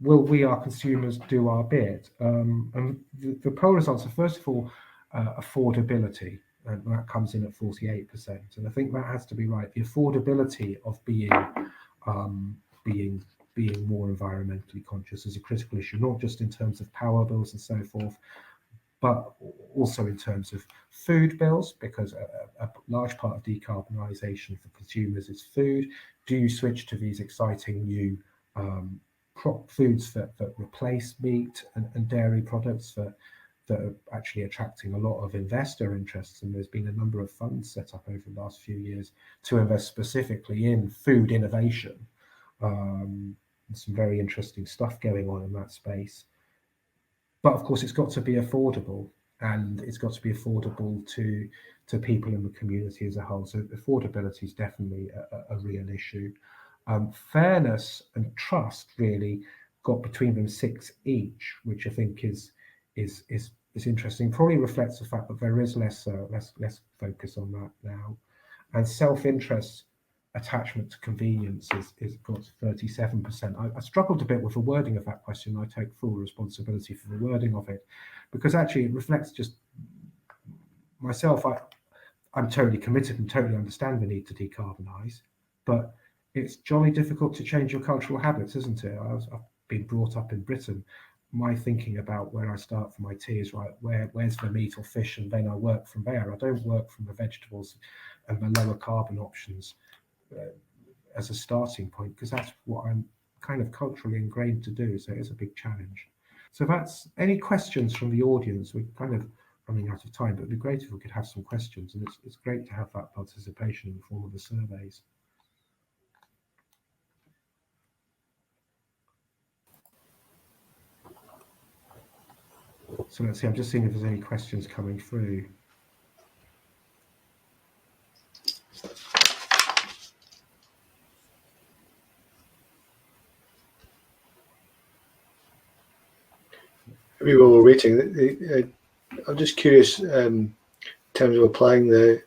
will we, our consumers, do our bit? And the poll results are, first of all, affordability, and that comes in at 48%. And I think that has to be right. The affordability of being more environmentally conscious is a critical issue, not just in terms of power bills and so forth, but also in terms of food bills, because a large part of decarbonisation for consumers is food. Do you switch to these exciting new crop foods that replace meat and dairy products that are actually attracting a lot of investor interests? And there's been a number of funds set up over the last few years to invest specifically in food innovation. Some very interesting stuff going on in that space. But of course, it's got to be affordable, and it's got to be affordable to people in the community as a whole. So affordability is definitely a real issue. Fairness and trust really got between them 6 each, which I think is interesting. Probably reflects the fact that there is less focus on that now, and self-interest, attachment to convenience is got 37%. I struggled a bit with the wording of that question. I take full responsibility for the wording of it, because actually it reflects just myself. I'm totally committed and totally understand the need to decarbonise, but it's jolly difficult to change your cultural habits, isn't it? I've been brought up in Britain. my thinking about where I start for my tea is right. Where's the meat or fish, and then I work from there. I don't work from the vegetables and the lower carbon options as a starting point, because that's what I'm kind of culturally ingrained to do. So it's a big challenge. So that's any questions from the audience. We're kind of running out of time, but it'd be great if we could have some questions. And it's great to have that participation in the form of the surveys. So let's see, I'm just seeing if there's any questions coming through. Maybe while we're waiting, I'm just curious in terms of applying the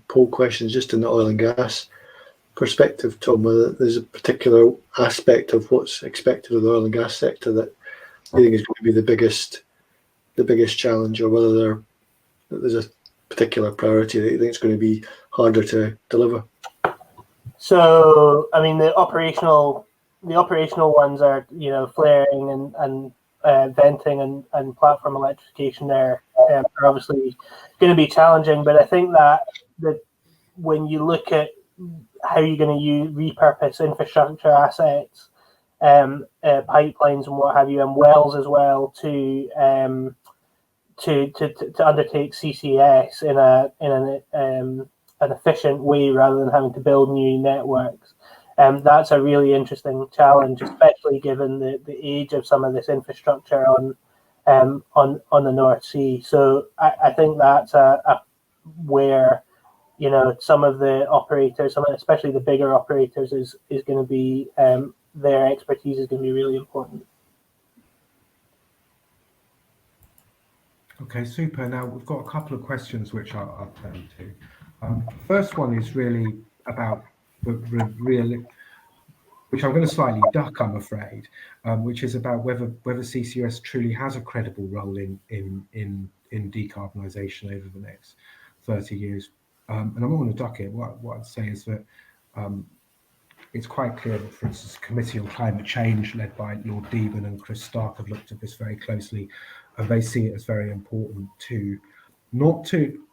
poll questions just in the oil and gas perspective, Tom, whether there's a particular aspect of what's expected of the oil and gas sector that you think is going to be the biggest challenge, or whether there's a particular priority that you think is going to be harder to deliver. So, I mean, the operational ones are, flaring and venting and platform electrification there are obviously going to be challenging. But I think that when you look at how you're going to repurpose infrastructure assets, pipelines and what have you, and wells as well to undertake CCS in an efficient way rather than having to build new networks. That's a really interesting challenge, especially given the age of some of this infrastructure on the North Sea. So I think that's where some of the operators, especially the bigger operators, is going to be their expertise is going to be really important. Okay, super. Now we've got a couple of questions which I'll turn to. First one is really about the real, which I'm going to slightly duck, I'm afraid, which is about whether CCUS truly has a credible role in decarbonisation over the next 30 years. And I'm not going to duck it. What I'd say is that it's quite clear that, for instance, the Committee on Climate Change, led by Lord Deben and Chris Stark, have looked at this very closely, and they see it as very important not to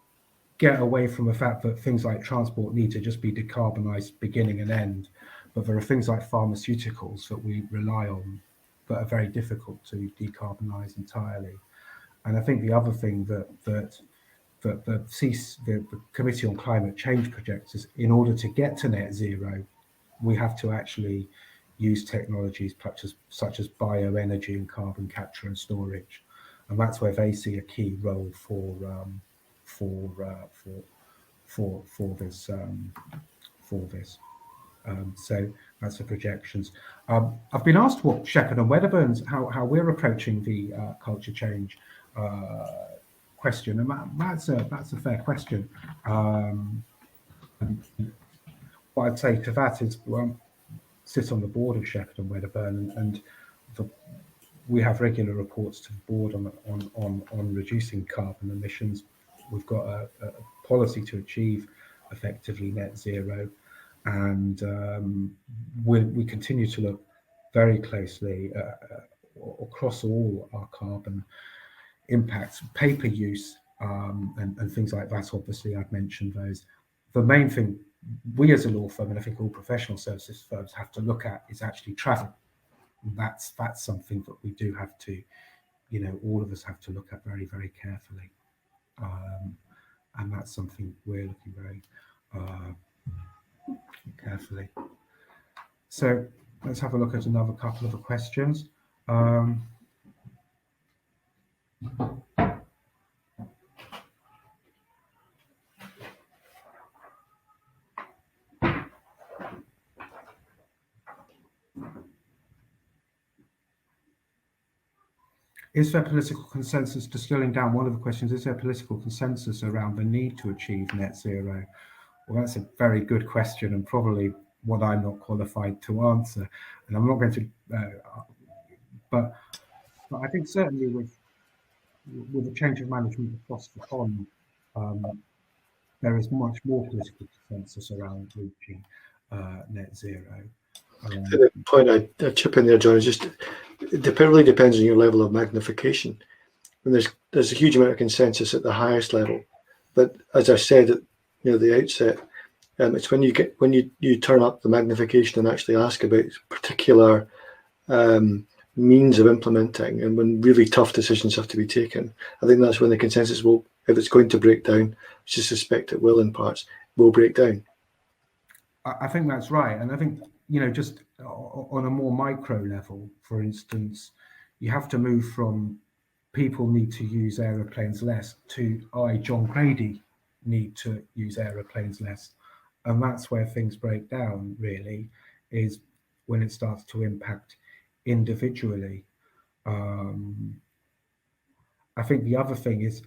get away from the fact that things like transport need to just be decarbonised beginning and end, but there are things like pharmaceuticals that we rely on that are very difficult to decarbonise entirely. And I think the other thing that the Committee on Climate Change projects is, in order to get to net zero, we have to actually use technologies such as bioenergy and carbon capture and storage, and that's where they see a key role for this. So that's the projections. I've been asked what Shepherd and Wedderburn's how we're approaching the culture change question, and that's a fair question. What I'd say to that is, sit on the board of Shepherd and Wedderburn, and we have regular reports to the board on reducing carbon emissions. We've got a policy to achieve effectively net zero, and we continue to look very closely across all our carbon impacts, paper use, and things like that. Obviously, I've mentioned those. The main thing we as a law firm, and I think all professional services firms, have to look at is actually travel. That's something that we do have to, all of us have to look at very, very carefully, and that's something we're looking very carefully. So let's have a look at another couple of the questions. Is there political consensus, distilling down one of the questions, is there political consensus around the need to achieve net zero? Well, that's a very good question, and probably what I'm not qualified to answer. And I'm not going to, but I think certainly with the change of management across the pond, there is much more political consensus around reaching net zero. The point I'd chip in there, John, is just it really depends on your level of magnification. And there's a huge amount of consensus at the highest level, but as I said at the outset, it's when you turn up the magnification and actually ask about particular means of implementing, and when really tough decisions have to be taken, I think that's when the consensus will, if it's going to break down, which I suspect it will in parts, will break down. I think that's right, and I think just on a more micro level, for instance, you have to move from people need to use aeroplanes less to John Grady need to use aeroplanes less, and that's where things break down. Really, is when it starts to impact individually. I think the other thing is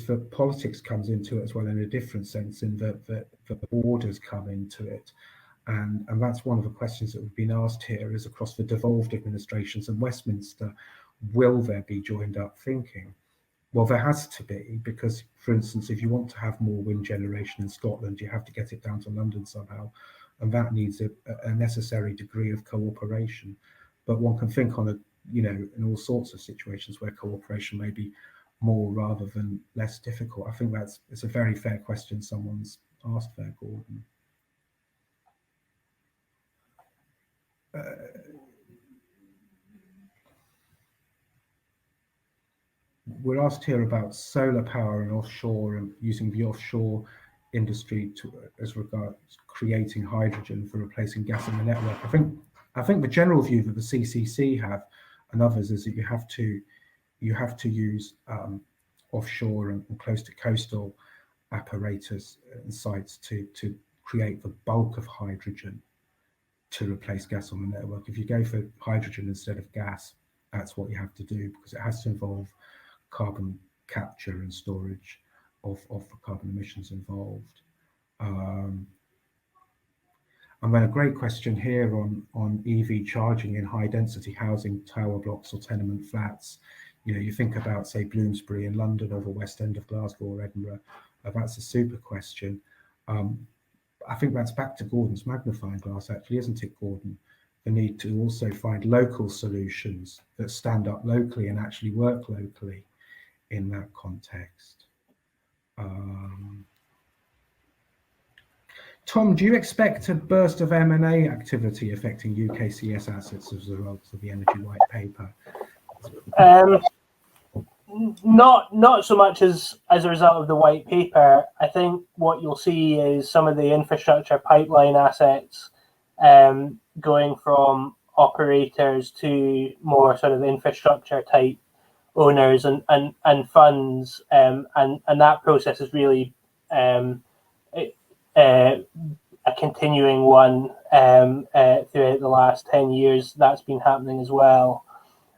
that politics comes into it as well in a different sense, in that the borders come into it. And that's one of the questions that have been asked here is across the devolved administrations and Westminster, will there be joined up thinking? Well, there has to be, because, for instance, if you want to have more wind generation in Scotland, you have to get it down to London somehow, and that needs a necessary degree of cooperation. But one can think on in all sorts of situations where cooperation may be more rather than less difficult. I think it's a very fair question someone's asked there, Gordon. We're asked here about solar power and offshore, and using the offshore industry as regards creating hydrogen for replacing gas in the network. I think the general view that the CCC have and others is that you have to use offshore and close to coastal apparatus and sites to create the bulk of hydrogen to replace gas on the network. If you go for hydrogen instead of gas, that's what you have to do, because it has to involve carbon capture and storage of the carbon emissions involved. And then a great question here on EV charging in high density housing, tower blocks or tenement flats. You think about, say, Bloomsbury in London or the West End of Glasgow or Edinburgh. That's a super question. I think that's back to Gordon's magnifying glass, actually, isn't it, Gordon? The need to also find local solutions that stand up locally and actually work locally in that context. Tom, do you expect a burst of M&A activity affecting UKCS assets as a result of the Energy White Paper? Not so much as a result of the White Paper. I think what you'll see is some of the infrastructure pipeline assets going from operators to more sort of infrastructure type owners and funds, and that process is really a continuing one throughout the last 10 years. That's been happening as well.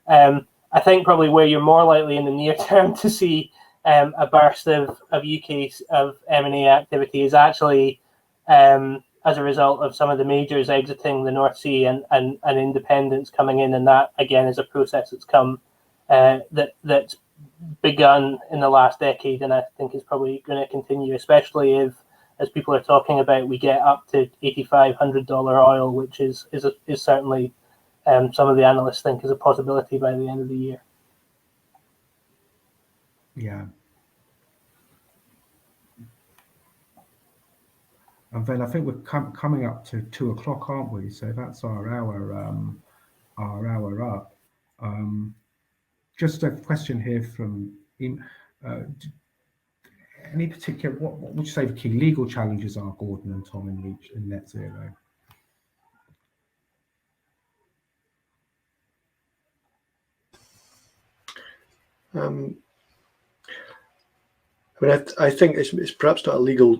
I think probably where you're more likely in the near term to see a burst of M&A activity is actually as a result of some of the majors exiting the North Sea and independents coming in, and that again is a process that's come that's begun in the last decade, and I think is probably going to continue, especially if, as people are talking about, we get up to $85-100 oil, which is certainly some of the analysts think is a possibility by the end of the year. Yeah. And then I think we're coming up to 2 o'clock, aren't we? So that's our hour up. Just a question here from any particular, what would you say the key legal challenges are, Gordon and Tom, in net zero? I think it's perhaps not a legal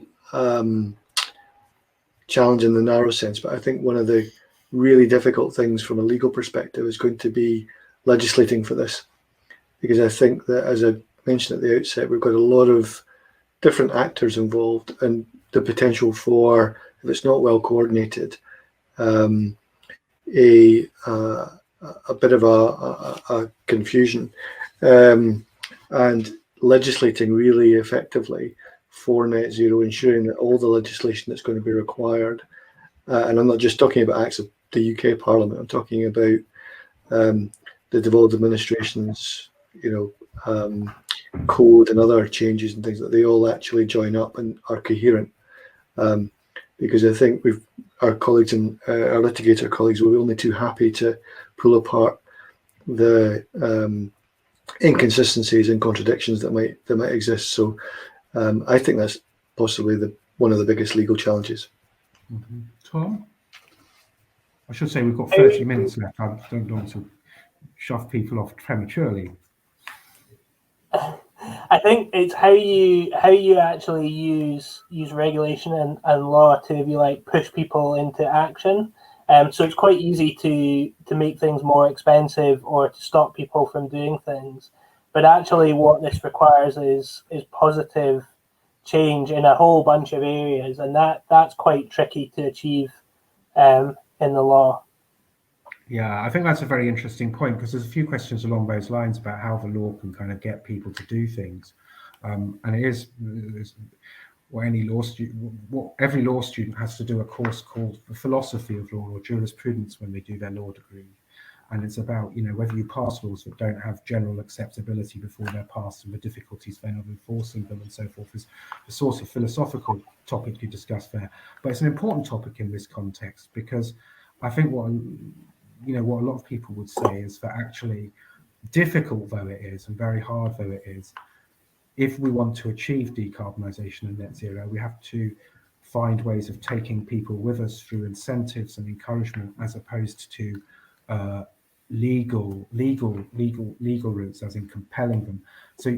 challenge in the narrow sense, but I think one of the really difficult things from a legal perspective is going to be legislating for this, because I think that, as I mentioned at the outset, we've got a lot of different actors involved, and the potential for, if it's not well coordinated, a bit of a confusion, and legislating really effectively for net zero, ensuring that all the legislation that's going to be required, and I'm not just talking about acts of the UK Parliament, I'm talking about the devolved administration's, code and other changes and things, that they all actually join up and are coherent. Because I think our colleagues and our litigator colleagues will be only too happy to pull apart the inconsistencies and contradictions that might exist. So I think that's possibly one of the biggest legal challenges. Mm-hmm. Tom? I should say we've got 30 minutes left. I don't want to shove people off prematurely. I think it's how you actually use regulation and law to, if you like, push people into action. So it's quite easy to make things more expensive or to stop people from doing things. But actually what this requires is positive change in a whole bunch of areas, and that's quite tricky to achieve in the law. Yeah, I think that's a very interesting point, because there's a few questions along those lines about how the law can kind of get people to do things. And it is what every law student has to do a course called the Philosophy of Law or Jurisprudence when they do their law degree. And it's about, whether you pass laws that don't have general acceptability before they're passed, and the difficulties then of enforcing them and so forth, is the sort of philosophical topic you discussed there. But it's an important topic in this context, because I think what a lot of people would say is that actually, difficult though it is and very hard though it is, if we want to achieve decarbonisation and net zero, we have to find ways of taking people with us through incentives and encouragement, as opposed to legal routes, as in compelling them. So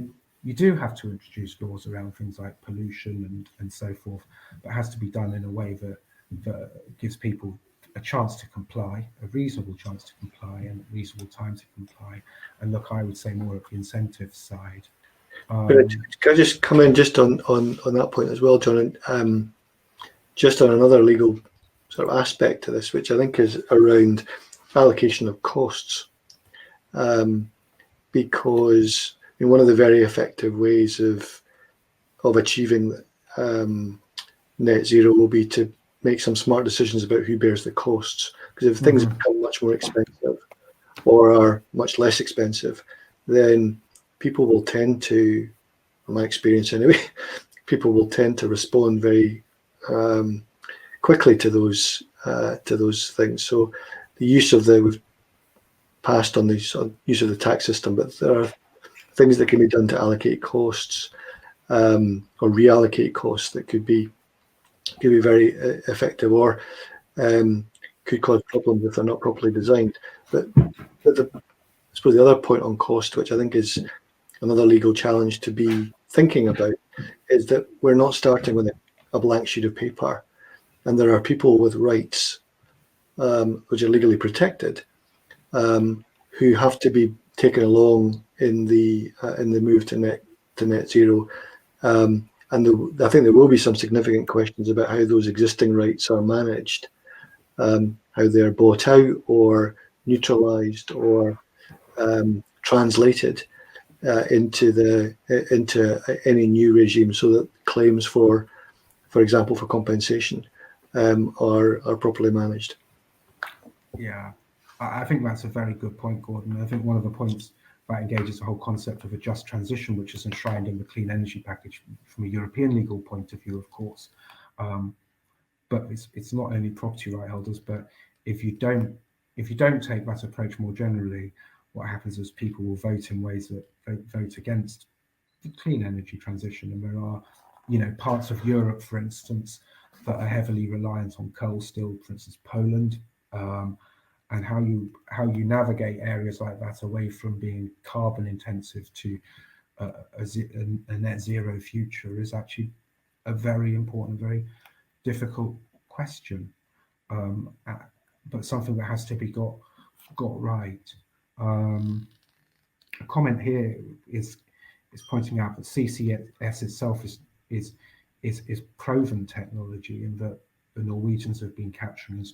you do have to introduce laws around things like pollution and so forth, but it has to be done in a way that gives people a chance to comply, a reasonable chance to comply, and a reasonable time to comply. And look, I would say more at the incentive side. But can I just come in just on that point as well, John? And just on another legal sort of aspect to this, which I think is around allocation of costs, because one of the very effective ways of achieving net zero will be to make some smart decisions about who bears the costs. Because if things become much more expensive or are much less expensive, then people will tend to, in my experience anyway, people will tend to respond very quickly to those things. So the use of we've passed on the use of the tax system, but there are things that can be done to allocate costs or reallocate costs that could be very effective, or could cause problems if they're not properly designed. But I suppose the other point on cost, which I think is another legal challenge to be thinking about, is that we're not starting with a blank sheet of paper, and there are people with rights which are legally protected who have to be taken along in the move to net zero. And I think there will be some significant questions about how those existing rights are managed, how they're bought out or neutralised or translated into any new regime, so that claims for example, for compensation are properly managed. Yeah, I think that's a very good point, Gordon. I think one of the points that engages the whole concept of a just transition, which is enshrined in the clean energy package from a European legal point of view, of course. But it's not only property right holders, but if you don't take that approach more generally, what happens is people will vote in ways that vote against the clean energy transition. And there are, parts of Europe, for instance, that are heavily reliant on coal still, for instance, Poland. And how you navigate areas like that away from being carbon intensive to a net zero future is actually a very important, very difficult question, but something that has to be got right. A comment here is pointing out that CCS itself is proven technology, in that the Norwegians have been capturing and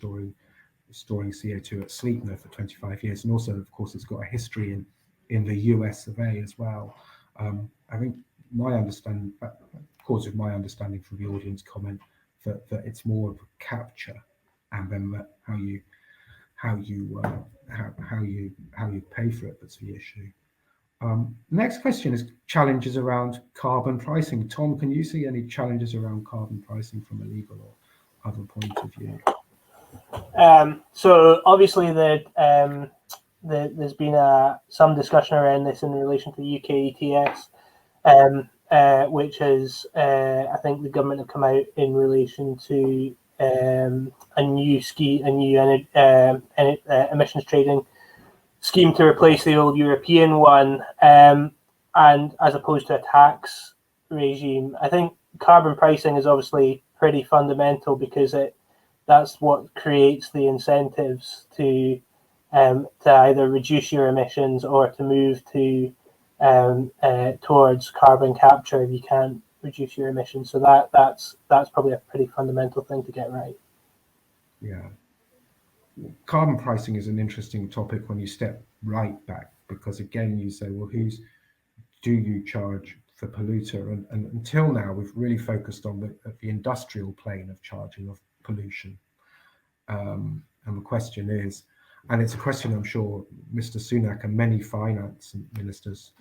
storing CO2 at Sleipner for 25 years, and also, of course, it's got a history in the US of A as well. I think my understanding, cause of my understanding from the audience comment, that it's more of a capture, and then how you pay for it that's the issue. Next question is challenges around carbon pricing. Tom, can you see any challenges around carbon pricing from a legal or other point of view? So obviously there's been some discussion around this in relation to the UK ETS, which is I think the government have come out in relation to a new emissions trading scheme to replace the old European one, and as opposed to a tax regime. I think carbon pricing is obviously pretty fundamental because that's what creates the incentives to either reduce your emissions or to move towards carbon capture if you can't reduce your emissions. So that's probably a pretty fundamental thing to get right. Yeah. Carbon pricing is an interesting topic when you step right back, because again you say, well, do you charge the polluter? And until now we've really focused on the industrial plane of charging of pollution. And the question is, and it's a question I'm sure Mr. Sunak and many finance ministers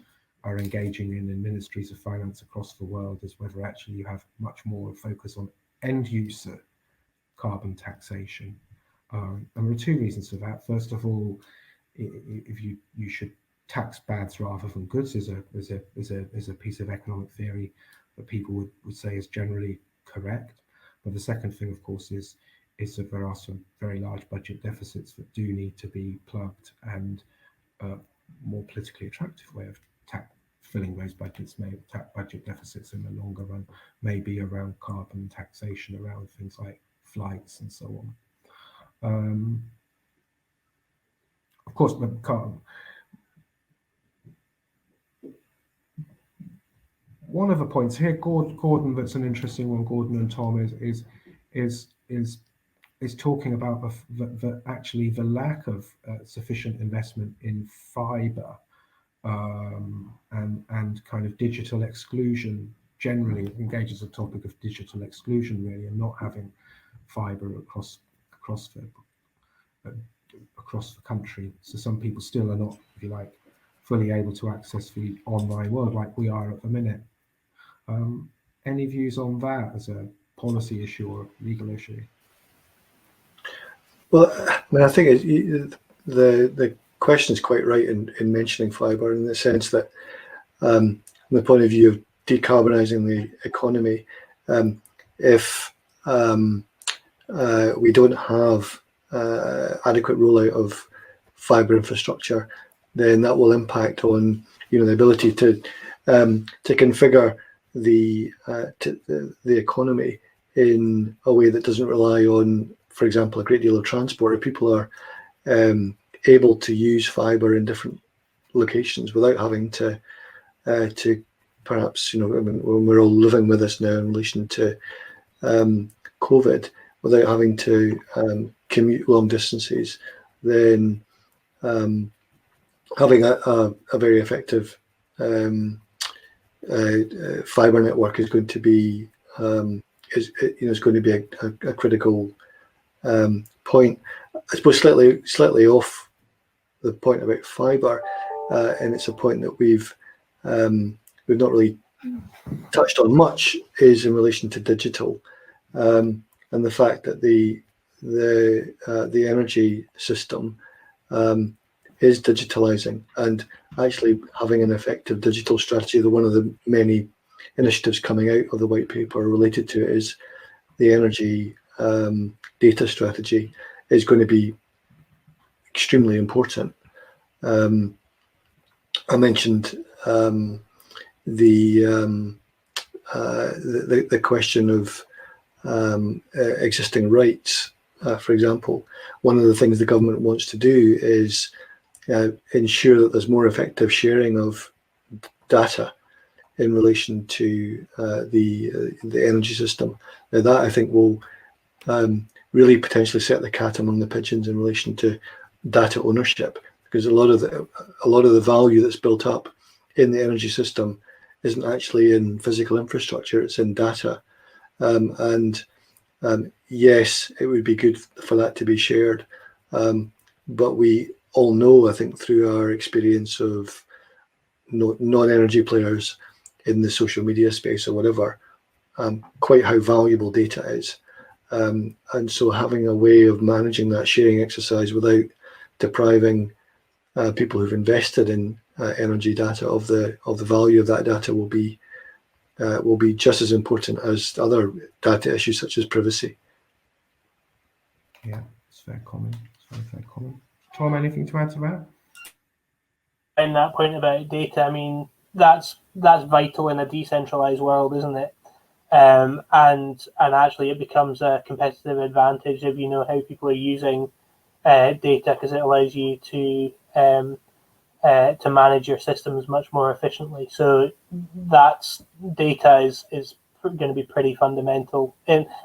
are engaging in ministries of finance across the world, is whether actually you have much more focus on end user carbon taxation. And there are two reasons for that. First of all, if you should tax bads rather than goods is a piece of economic theory that people would say is generally correct. But the second thing, of course, is that there are some very large budget deficits that do need to be plugged, and a more politically attractive way of filling those budgets budget deficits in the longer run may be around carbon taxation, around things like flights and so on. Of course, the carbon. One of the points here, Gordon, that's an interesting one. Gordon and Tom is talking about the lack of sufficient investment in fibre and kind of digital exclusion. Generally, engages the topic of digital exclusion really, and not having fibre across the country. So some people still are not, if you like, fully able to access the online world like we are at the minute. Any views on that as a policy issue or legal issue? Well, I mean, I think the question is quite right in mentioning fibre, in the sense that from the point of view of decarbonising the economy, if we don't have adequate rollout of fibre infrastructure, then that will impact on the ability to configure the economy in a way that doesn't rely on, for example, a great deal of transport. If people are able to use fibre in different locations without having to perhaps, when we're all living with this now in relation to COVID, without having to commute long distances, then having a very effective fibre network is going to be a critical point. I suppose slightly off the point about fibre, and it's a point that we've not really touched on much, is in relation to digital, and the fact that the energy system is digitalizing, and actually having an effective digital strategy. One of the many initiatives coming out of the white paper related to it is the energy data strategy, is going to be extremely important. I mentioned the question of existing rights. For example, one of the things the government wants to do is ensure that there's more effective sharing of data in relation to the energy system. Now that, I think, will really potentially set the cat among the pigeons in relation to data ownership, because a lot of the value that's built up in the energy system isn't actually in physical infrastructure; it's in data. Yes, it would be good for that to be shared, but we all know, I think, through our experience of non-energy players in the social media space or whatever, quite how valuable data is. And so having a way of managing that sharing exercise without depriving people who've invested in energy data of the value of that data will be just as important as other data issues such as privacy. Yeah, it's fair comment. Fair comment. Tom, anything to add to that? And that point about data, I mean, that's vital in a decentralized world, isn't it? And actually, it becomes a competitive advantage if you know how people are using data, because it allows you to manage your systems much more efficiently. So that's data is going to be pretty fundamental,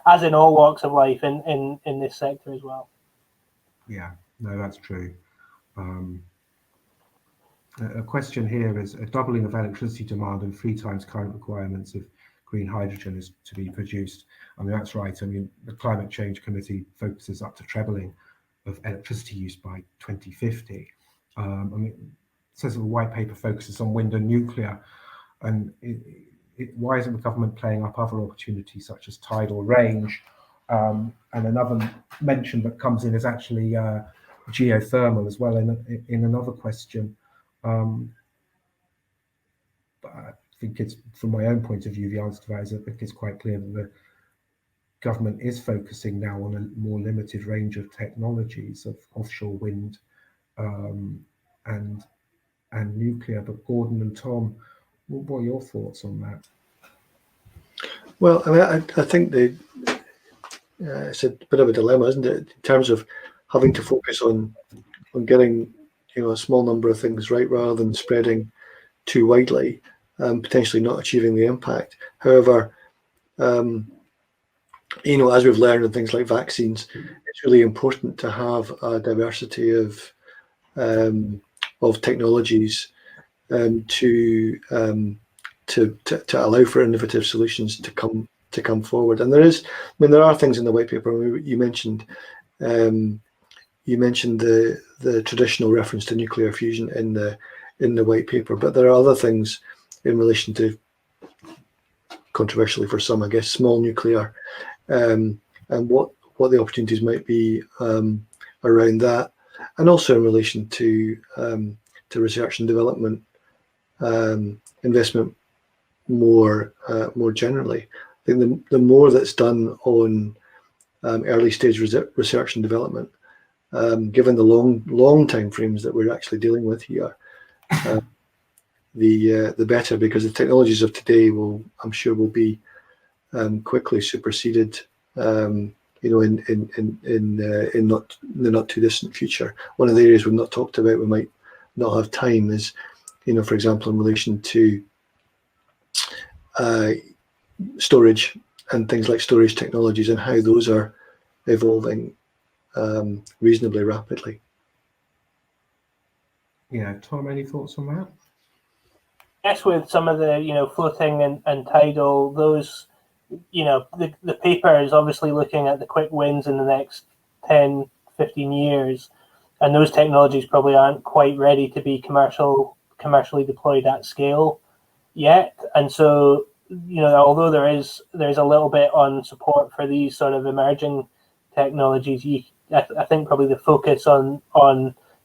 as in all walks of life in this sector as well. Yeah, no, that's true. A question here is a doubling of electricity demand and 3 times current requirements if green hydrogen is to be produced. I mean, that's right. I mean, the Climate Change Committee focuses up to trebling of electricity use by 2050. I mean, it says that the white paper focuses on wind and nuclear. And why isn't the government playing up other opportunities such as tidal range? And another mention that comes in is actually geothermal as well in another question. But I think it's, from my own point of view, the answer to that is I think it's quite clear that the government is focusing now on a more limited range of technologies of offshore wind and nuclear. But Gordon and Tom, what are your thoughts on that? Well, I mean, I think it's a bit of a dilemma, isn't it, in terms of having to focus on getting a small number of things right rather than spreading too widely, potentially not achieving the impact. However, as we've learned in things like vaccines, it's really important to have a diversity of technologies to allow for innovative solutions to come forward. And there are things in the white paper. I mean, you mentioned the traditional reference to nuclear fusion in the white paper, but there are other things in relation to, controversially for some, I guess, small nuclear, and what the opportunities might be around that, and also in relation to research and development investment more generally. I think the more that's done on early stage research and development, given the long time frames that we're actually dealing with here, the better, because the technologies of today I'm sure will be quickly superseded in the not too distant future. One of the areas we've not talked about, we might not have time, is for example, in relation to storage and things like storage technologies and how those are evolving reasonably rapidly. Yeah, Tom, any thoughts on that? Yes, with some of the floating and tidal, those the paper is obviously looking at the quick wins in the next 10, 15 years, and those technologies probably aren't quite ready to be commercially deployed at scale yet. And so although there's a little bit on support for these sort of emerging technologies, I think probably the focus on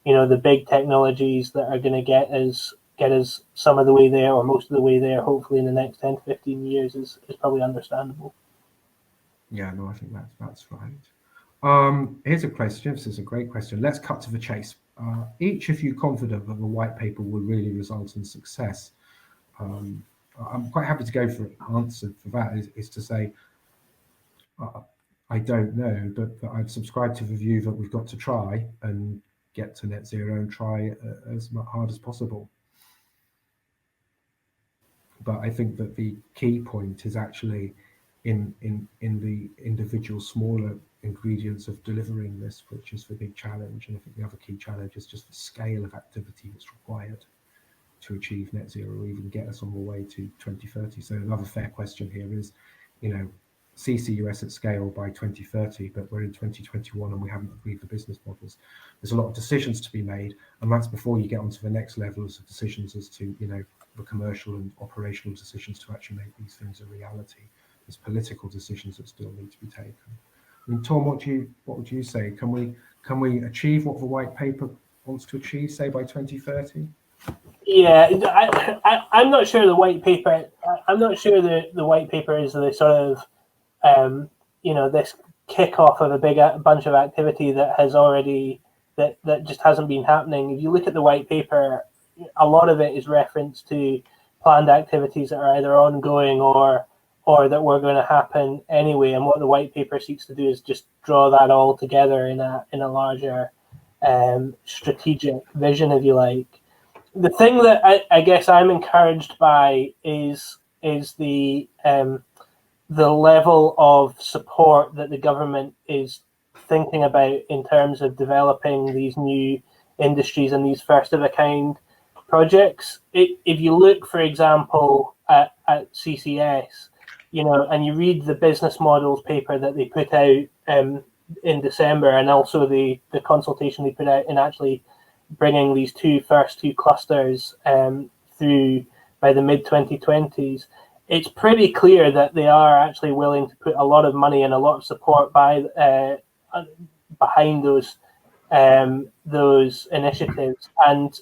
the big technologies that are going to get us some of the way there, or most of the way there, hopefully in the next 10 to 15 years is probably understandable. Yeah, no, I think that's right. Here's a question. This is a great question. Let's cut to the chase. Each of you confident that the white paper will really result in success? I'm quite happy to go for an answer for that, is to say, I don't know, but I'd subscribe to the view that we've got to try and get to net zero and try as hard as possible. But I think that the key point is actually in the individual smaller ingredients of delivering this, which is the big challenge. And I think the other key challenge is just the scale of activity that's required to achieve net zero, or even get us on the way to 2030. So another fair question here is, CCUS at scale by 2030, but we're in 2021 and we haven't agreed the business models. There's a lot of decisions to be made, and that's before you get onto the next levels of decisions as to, you know, the commercial and operational decisions to actually make these things a reality. There's political decisions that still need to be taken. I mean, Tom, what would you say? Can we achieve what the white paper wants to achieve, say by 2030? Yeah, I'm not sure the white paper. I'm not sure the white paper is the sort of you know, this kickoff of a bunch of activity that has already that just hasn't been happening. If you look at the white paper, a lot of it is reference to planned activities that are either ongoing or that were going to happen anyway. And what the white paper seeks to do is just draw that all together in a larger strategic vision, if you like. The thing that I guess I'm encouraged by is the level of support that the government is thinking about in terms of developing these new industries and these first of a kind projects. If you look, for example, at CCS, you know, and you read the business models paper that they put out in December, and also the consultation they put out in actually bringing these first two clusters through by the mid-2020s, it's pretty clear that they are actually willing to put a lot of money and a lot of support behind those initiatives, and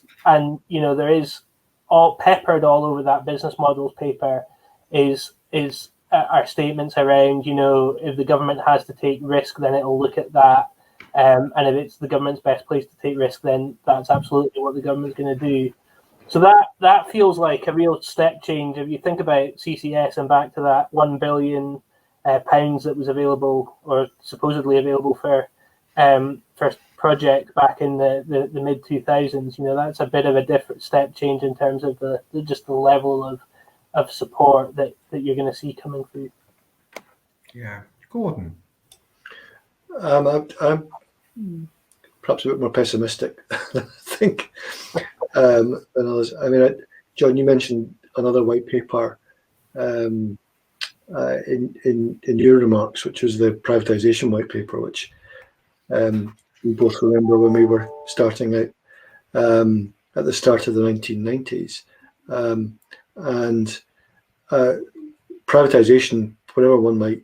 you know, there is all peppered all over that business models paper is our statements around, you know, if the government has to take risk, then it'll look at that. And if it's the government's best place to take risk, then that's absolutely what the government's going to do. So that feels like a real step change. If you think about CCS and back to that £1 billion that was available or supposedly available for project back in the mid 2000s, you know, that's a bit of a different step change in terms of the level of support that you're going to see coming through. Yeah, Gordon. I'm perhaps a bit more pessimistic, I think, than others. I mean, John, you mentioned another white paper in your remarks, which was the privatisation white paper, which we both remember when we were starting out at the start of the 1990s. And privatisation, whatever one might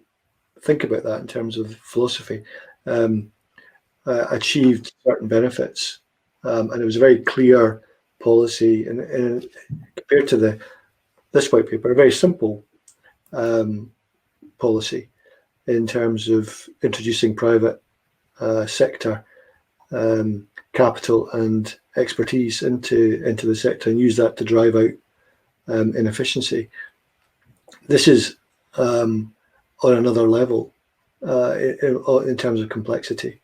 think about that in terms of philosophy, achieved certain benefits, and it was a very clear policy. And compared to this white paper, a very simple policy in terms of introducing private sector capital and expertise into the sector and use that to drive out inefficiency. This is on another level in terms of complexity.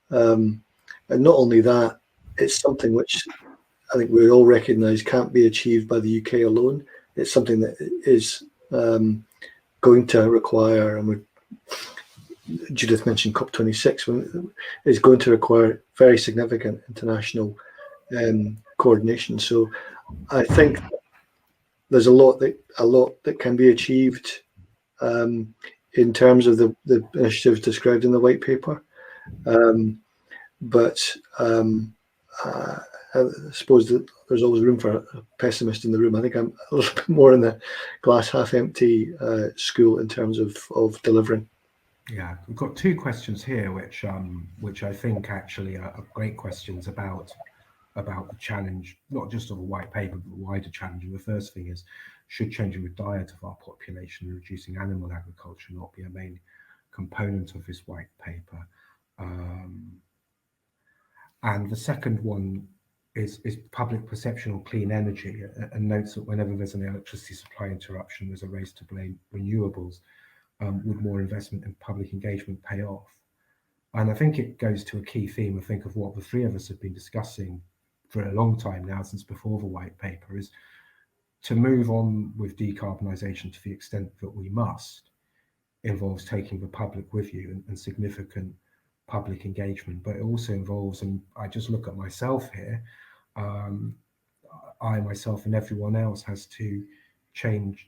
And not only that, it's something which I think we all recognise can't be achieved by the UK alone. It's something that is going to require, and Judith mentioned COP26, is going to require very significant international coordination. So I think there's a lot that can be achieved in terms of the initiatives described in the white paper. But I suppose that there's always room for a pessimist in the room. I think I'm a little bit more in the glass half empty school in terms of delivering. Yeah, we've got two questions here, which I think actually are great questions about the challenge, not just of a white paper, but the wider challenge. And the first thing is, should changing the diet of our population and reducing animal agriculture not be a main component of this white paper? And the second one is public perception on clean energy, and notes that whenever there's an electricity supply interruption, there's a race to blame renewables. Would more investment in public engagement pay off? And I think it goes to a key theme, I think, of what the three of us have been discussing for a long time now, since before the white paper, is to move on with decarbonisation to the extent that we must involves taking the public with you and significant public engagement. But it also involves, and I just look at myself here, I myself and everyone else has to change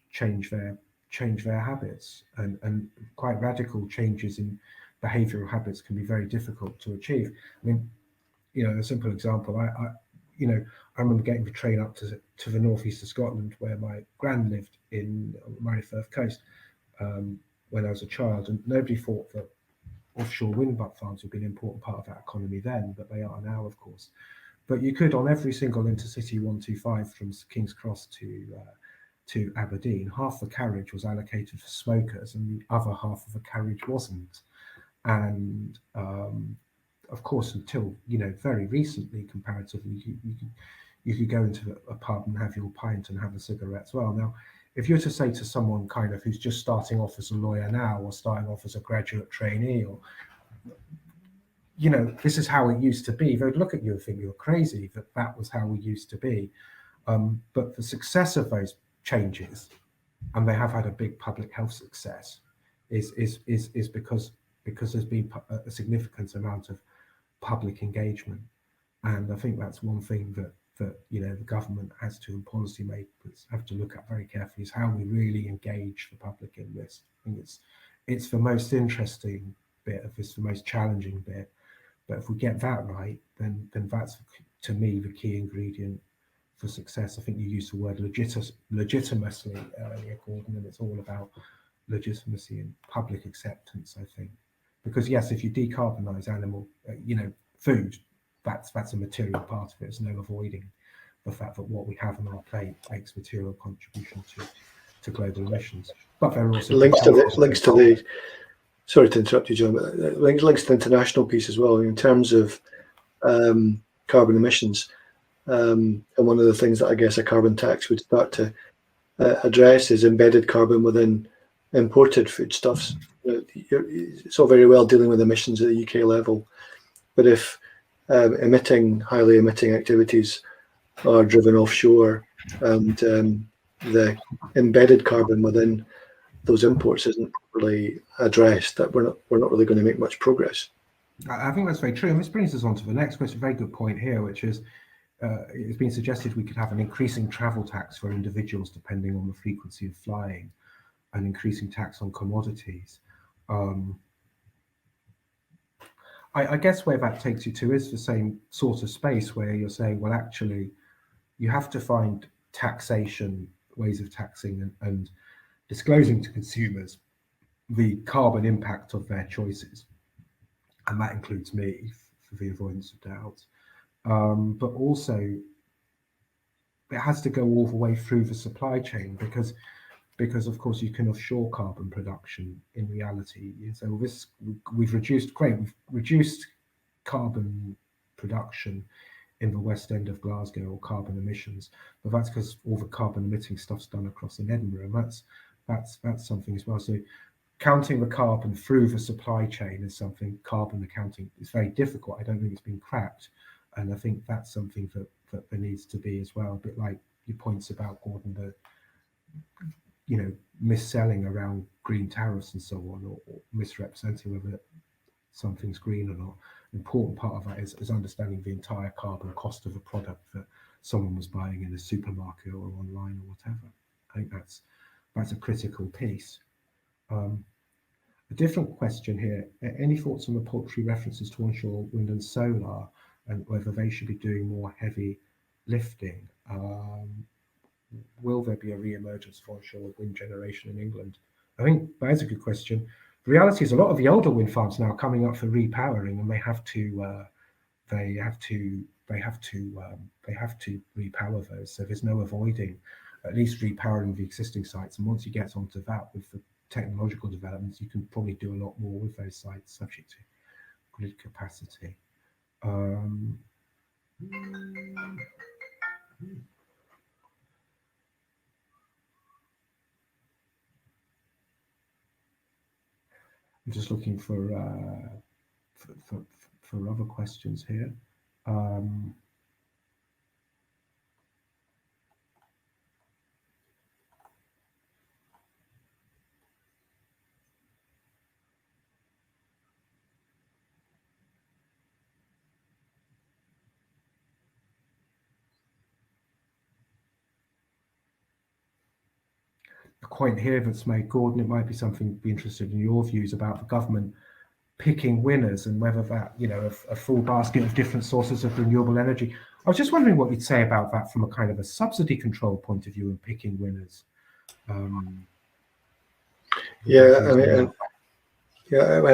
their change their habits, and quite radical changes in behavioural habits can be very difficult to achieve. I mean, a simple example, I remember getting the train up to the northeast of Scotland, where my gran lived on the Moray Firth coast, when I was a child, and nobody thought that offshore wind farms would be an important part of that economy then, but they are now, of course. But you could, on every single intercity 125 from King's Cross to Aberdeen, half the carriage was allocated for smokers, and the other half of the carriage wasn't. And of course, until very recently, comparatively, you could go into a pub and have your pint and have a cigarette as well. Now, if you were to say to someone kind of who's just starting off as a lawyer now, or starting off as a graduate trainee, or this is how it used to be, they'd look at you and think you're crazy, that was how we used to be. But the success of those changes, and they have had a big public health success, is because there's been a significant amount of public engagement. And I think that's one thing that the government has to, and policymakers have to look at very carefully, is how we really engage the public in this. I think it's the most interesting bit of this, the most challenging bit. But if we get that right, then that's, to me, the key ingredient for success. I think you used the word legitimacy earlier, Gordon, and it's all about legitimacy and public acceptance, I think. Because yes, if you decarbonise animal, food, that's a material part of it. There's no avoiding the fact that what we have on our plate makes material contribution to global emissions. But there are also links to the sorry to interrupt you, John, but links to the international piece as well in terms of carbon emissions. And one of the things that I guess a carbon tax would start to address is embedded carbon within imported foodstuffs. It's all very well dealing with emissions at the UK level, but if highly emitting activities are driven offshore, and the embedded carbon within those imports isn't really addressed, that we're not really going to make much progress. I think that's very true, and this brings us on to the next question. Very good point here, which is it's been suggested we could have an increasing travel tax for individuals depending on the frequency of flying, an increasing tax on commodities. I guess where that takes you to is the same sort of space where you're saying, well, actually, you have to find taxation, ways of taxing and disclosing to consumers the carbon impact of their choices. And that includes me, for the avoidance of doubt. But also, it has to go all the way through the supply chain, because of course you can offshore carbon production in reality. So we've reduced carbon production in the West End of Glasgow, or carbon emissions, but that's because all the carbon emitting stuff's done across in Edinburgh, and that's something as well. So counting the carbon through the supply chain is something. Carbon accounting is very difficult. I don't think it's been cracked, and I think that's something that there needs to be as well. A bit like your points about, Gordon, the mis-selling around green tariffs and so on, or misrepresenting whether something's green or not. An important part of that is understanding the entire carbon cost of a product that someone was buying in a supermarket or online or whatever. I think that's a critical piece. A different question here: any thoughts on the paltry references to onshore wind and solar, and whether they should be doing more heavy lifting? Will there be a re-emergence for onshore wind generation in England? I think that's a good question. The reality is a lot of the older wind farms now are coming up for repowering, and they have to repower those. So there's no avoiding at least repowering the existing sites. And once you get onto that with the technological developments, you can probably do a lot more with those sites, subject to grid capacity. I'm just looking for other questions here. point here that's made, Gordon, it might be something to be interested in your views about the government picking winners and whether that, a full basket of different sources of renewable energy. I was just wondering what you'd say about that from a kind of a subsidy control point of view and picking winners. I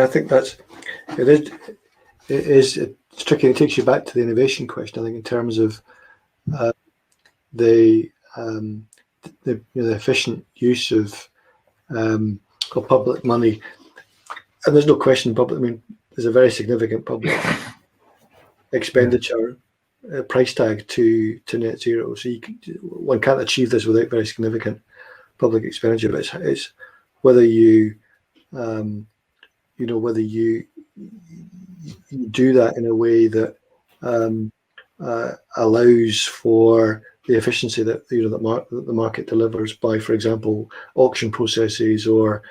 think it's tricky. It takes you back to the innovation question, I think, in terms of the efficient use of public money. And there's no question, there's a very significant public expenditure price tag to net zero. So one can't achieve this without very significant public expenditure. But it's whether you whether you do that in a way that allows for the efficiency that the market delivers by, for example, auction processes or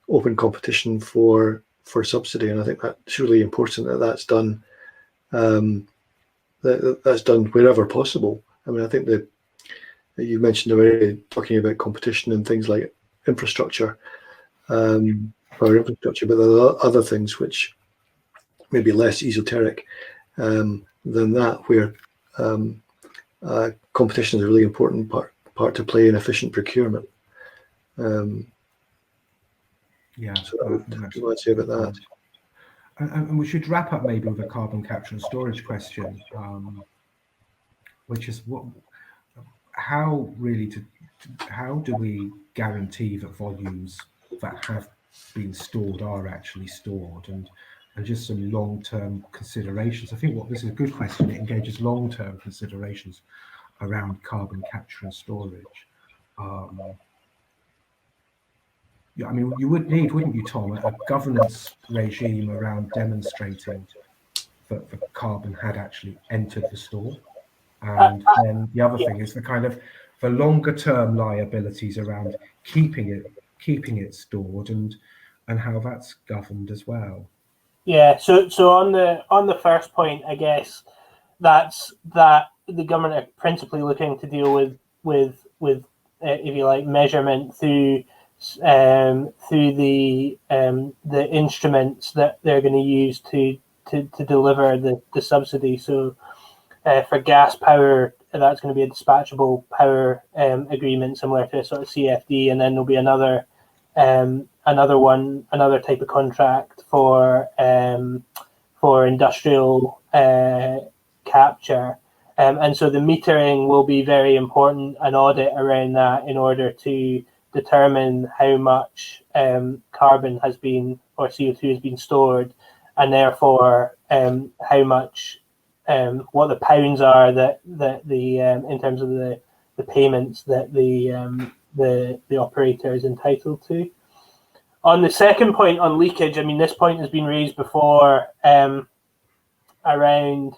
open competition for subsidy. And I think that's really important that's done. That's done wherever possible. I think that you mentioned already, talking about competition and things like infrastructure, power infrastructure, but there are other things which may be less esoteric than that, where competition is a really important part to play in efficient procurement. So what do I say about that? And we should wrap up maybe with a carbon capture and storage question, which is how do we guarantee that volumes that have been stored are actually stored, and just some long-term considerations. I think this is a good question. It engages long-term considerations around carbon capture and storage. You would need, wouldn't you, Tom, a governance regime around demonstrating that the carbon had actually entered the store. And then the other thing is the longer term liabilities around keeping it stored and how that's governed as well. Yeah. So on the first point, I guess that's that the government are principally looking to deal with if you like, measurement through the instruments that they're going to use to deliver the subsidy. So for gas power, that's going to be a dispatchable power agreement similar to a sort of CFD, and then there'll be another type of contract for industrial capture. And so the metering will be very important, an audit around that in order to determine how much carbon has been, or CO2 has been stored, and therefore how much, what the pounds are that the in terms of the payments that the operator is entitled to. On the second point on leakage, this point has been raised before around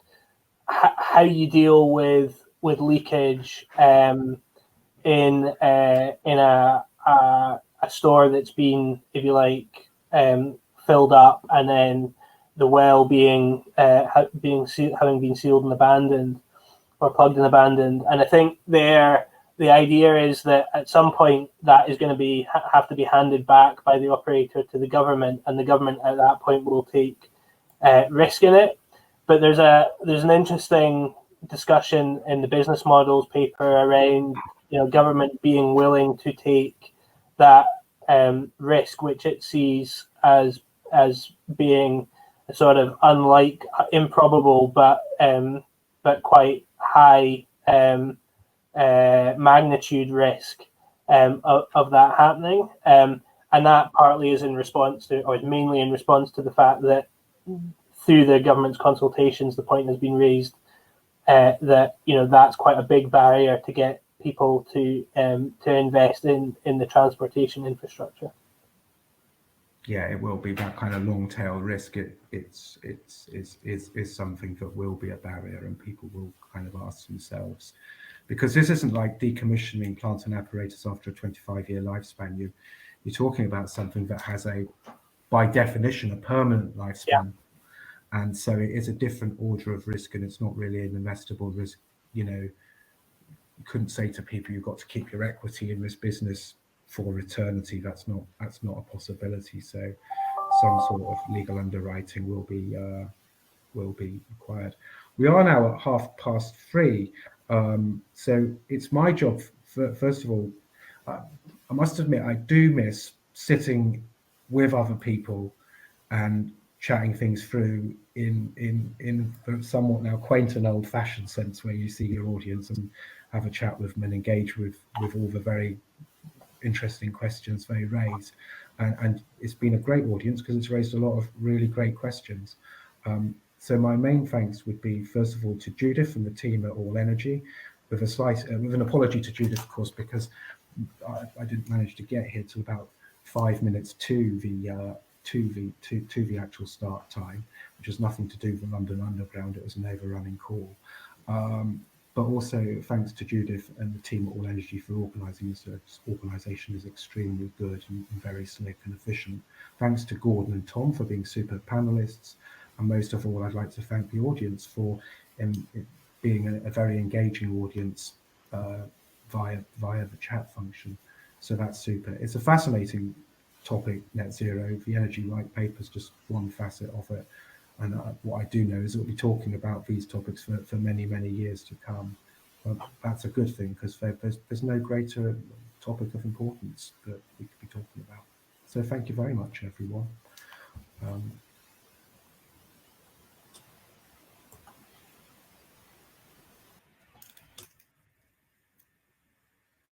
how you deal with leakage in a store that's been, if you like, filled up, and then the well having been sealed and abandoned, or plugged and abandoned. And I think the idea is that at some point that is going to have to be handed back by the operator to the government, and the government at that point will take risk in it. But there's an interesting discussion in the business models paper around government being willing to take that risk, which it sees as being a sort of improbable but quite high magnitude risk of that happening, and that partly is in response to, or is mainly in response to, the fact that through the government's consultations, the point has been raised that that's quite a big barrier to get people to invest in the transportation infrastructure. Yeah, it will be that kind of long tail risk. It's something that will be a barrier, and people will kind of ask themselves, because this isn't like decommissioning plant and apparatus after a 25-year lifespan. You're talking about something that has by definition, a permanent lifespan. Yeah. And so it is a different order of risk, and it's not really an investable risk. you couldn't say to people you've got to keep your equity in this business for eternity. That's not a possibility. So some sort of legal underwriting will be required. We are now at 3:30, so it's my job. First of all, I must admit I do miss sitting with other people and chatting things through in the somewhat now quaint and old-fashioned sense, where you see your audience and have a chat with them and engage with all the very interesting questions they raise. And it's been a great audience because it's raised a lot of really great questions. So my main thanks would be, first of all, to Judith and the team at All Energy, with an apology to Judith, of course, because I didn't manage to get here till about 5 minutes to the actual start time, which has nothing to do with the London Underground. It was an overrunning call. But also thanks to Judith and the team at All Energy for organising this. Organisation is extremely good and very slick and efficient. Thanks to Gordon and Tom for being super panelists. And most of all, I'd like to thank the audience for being a very engaging audience via the chat function. So that's super. It's a fascinating topic, net zero. The energy white paper is just one facet of it. And what I do know is that we'll be talking about these topics for many, many years to come. But that's a good thing, because there's no greater topic of importance that we could be talking about. So thank you very much, everyone.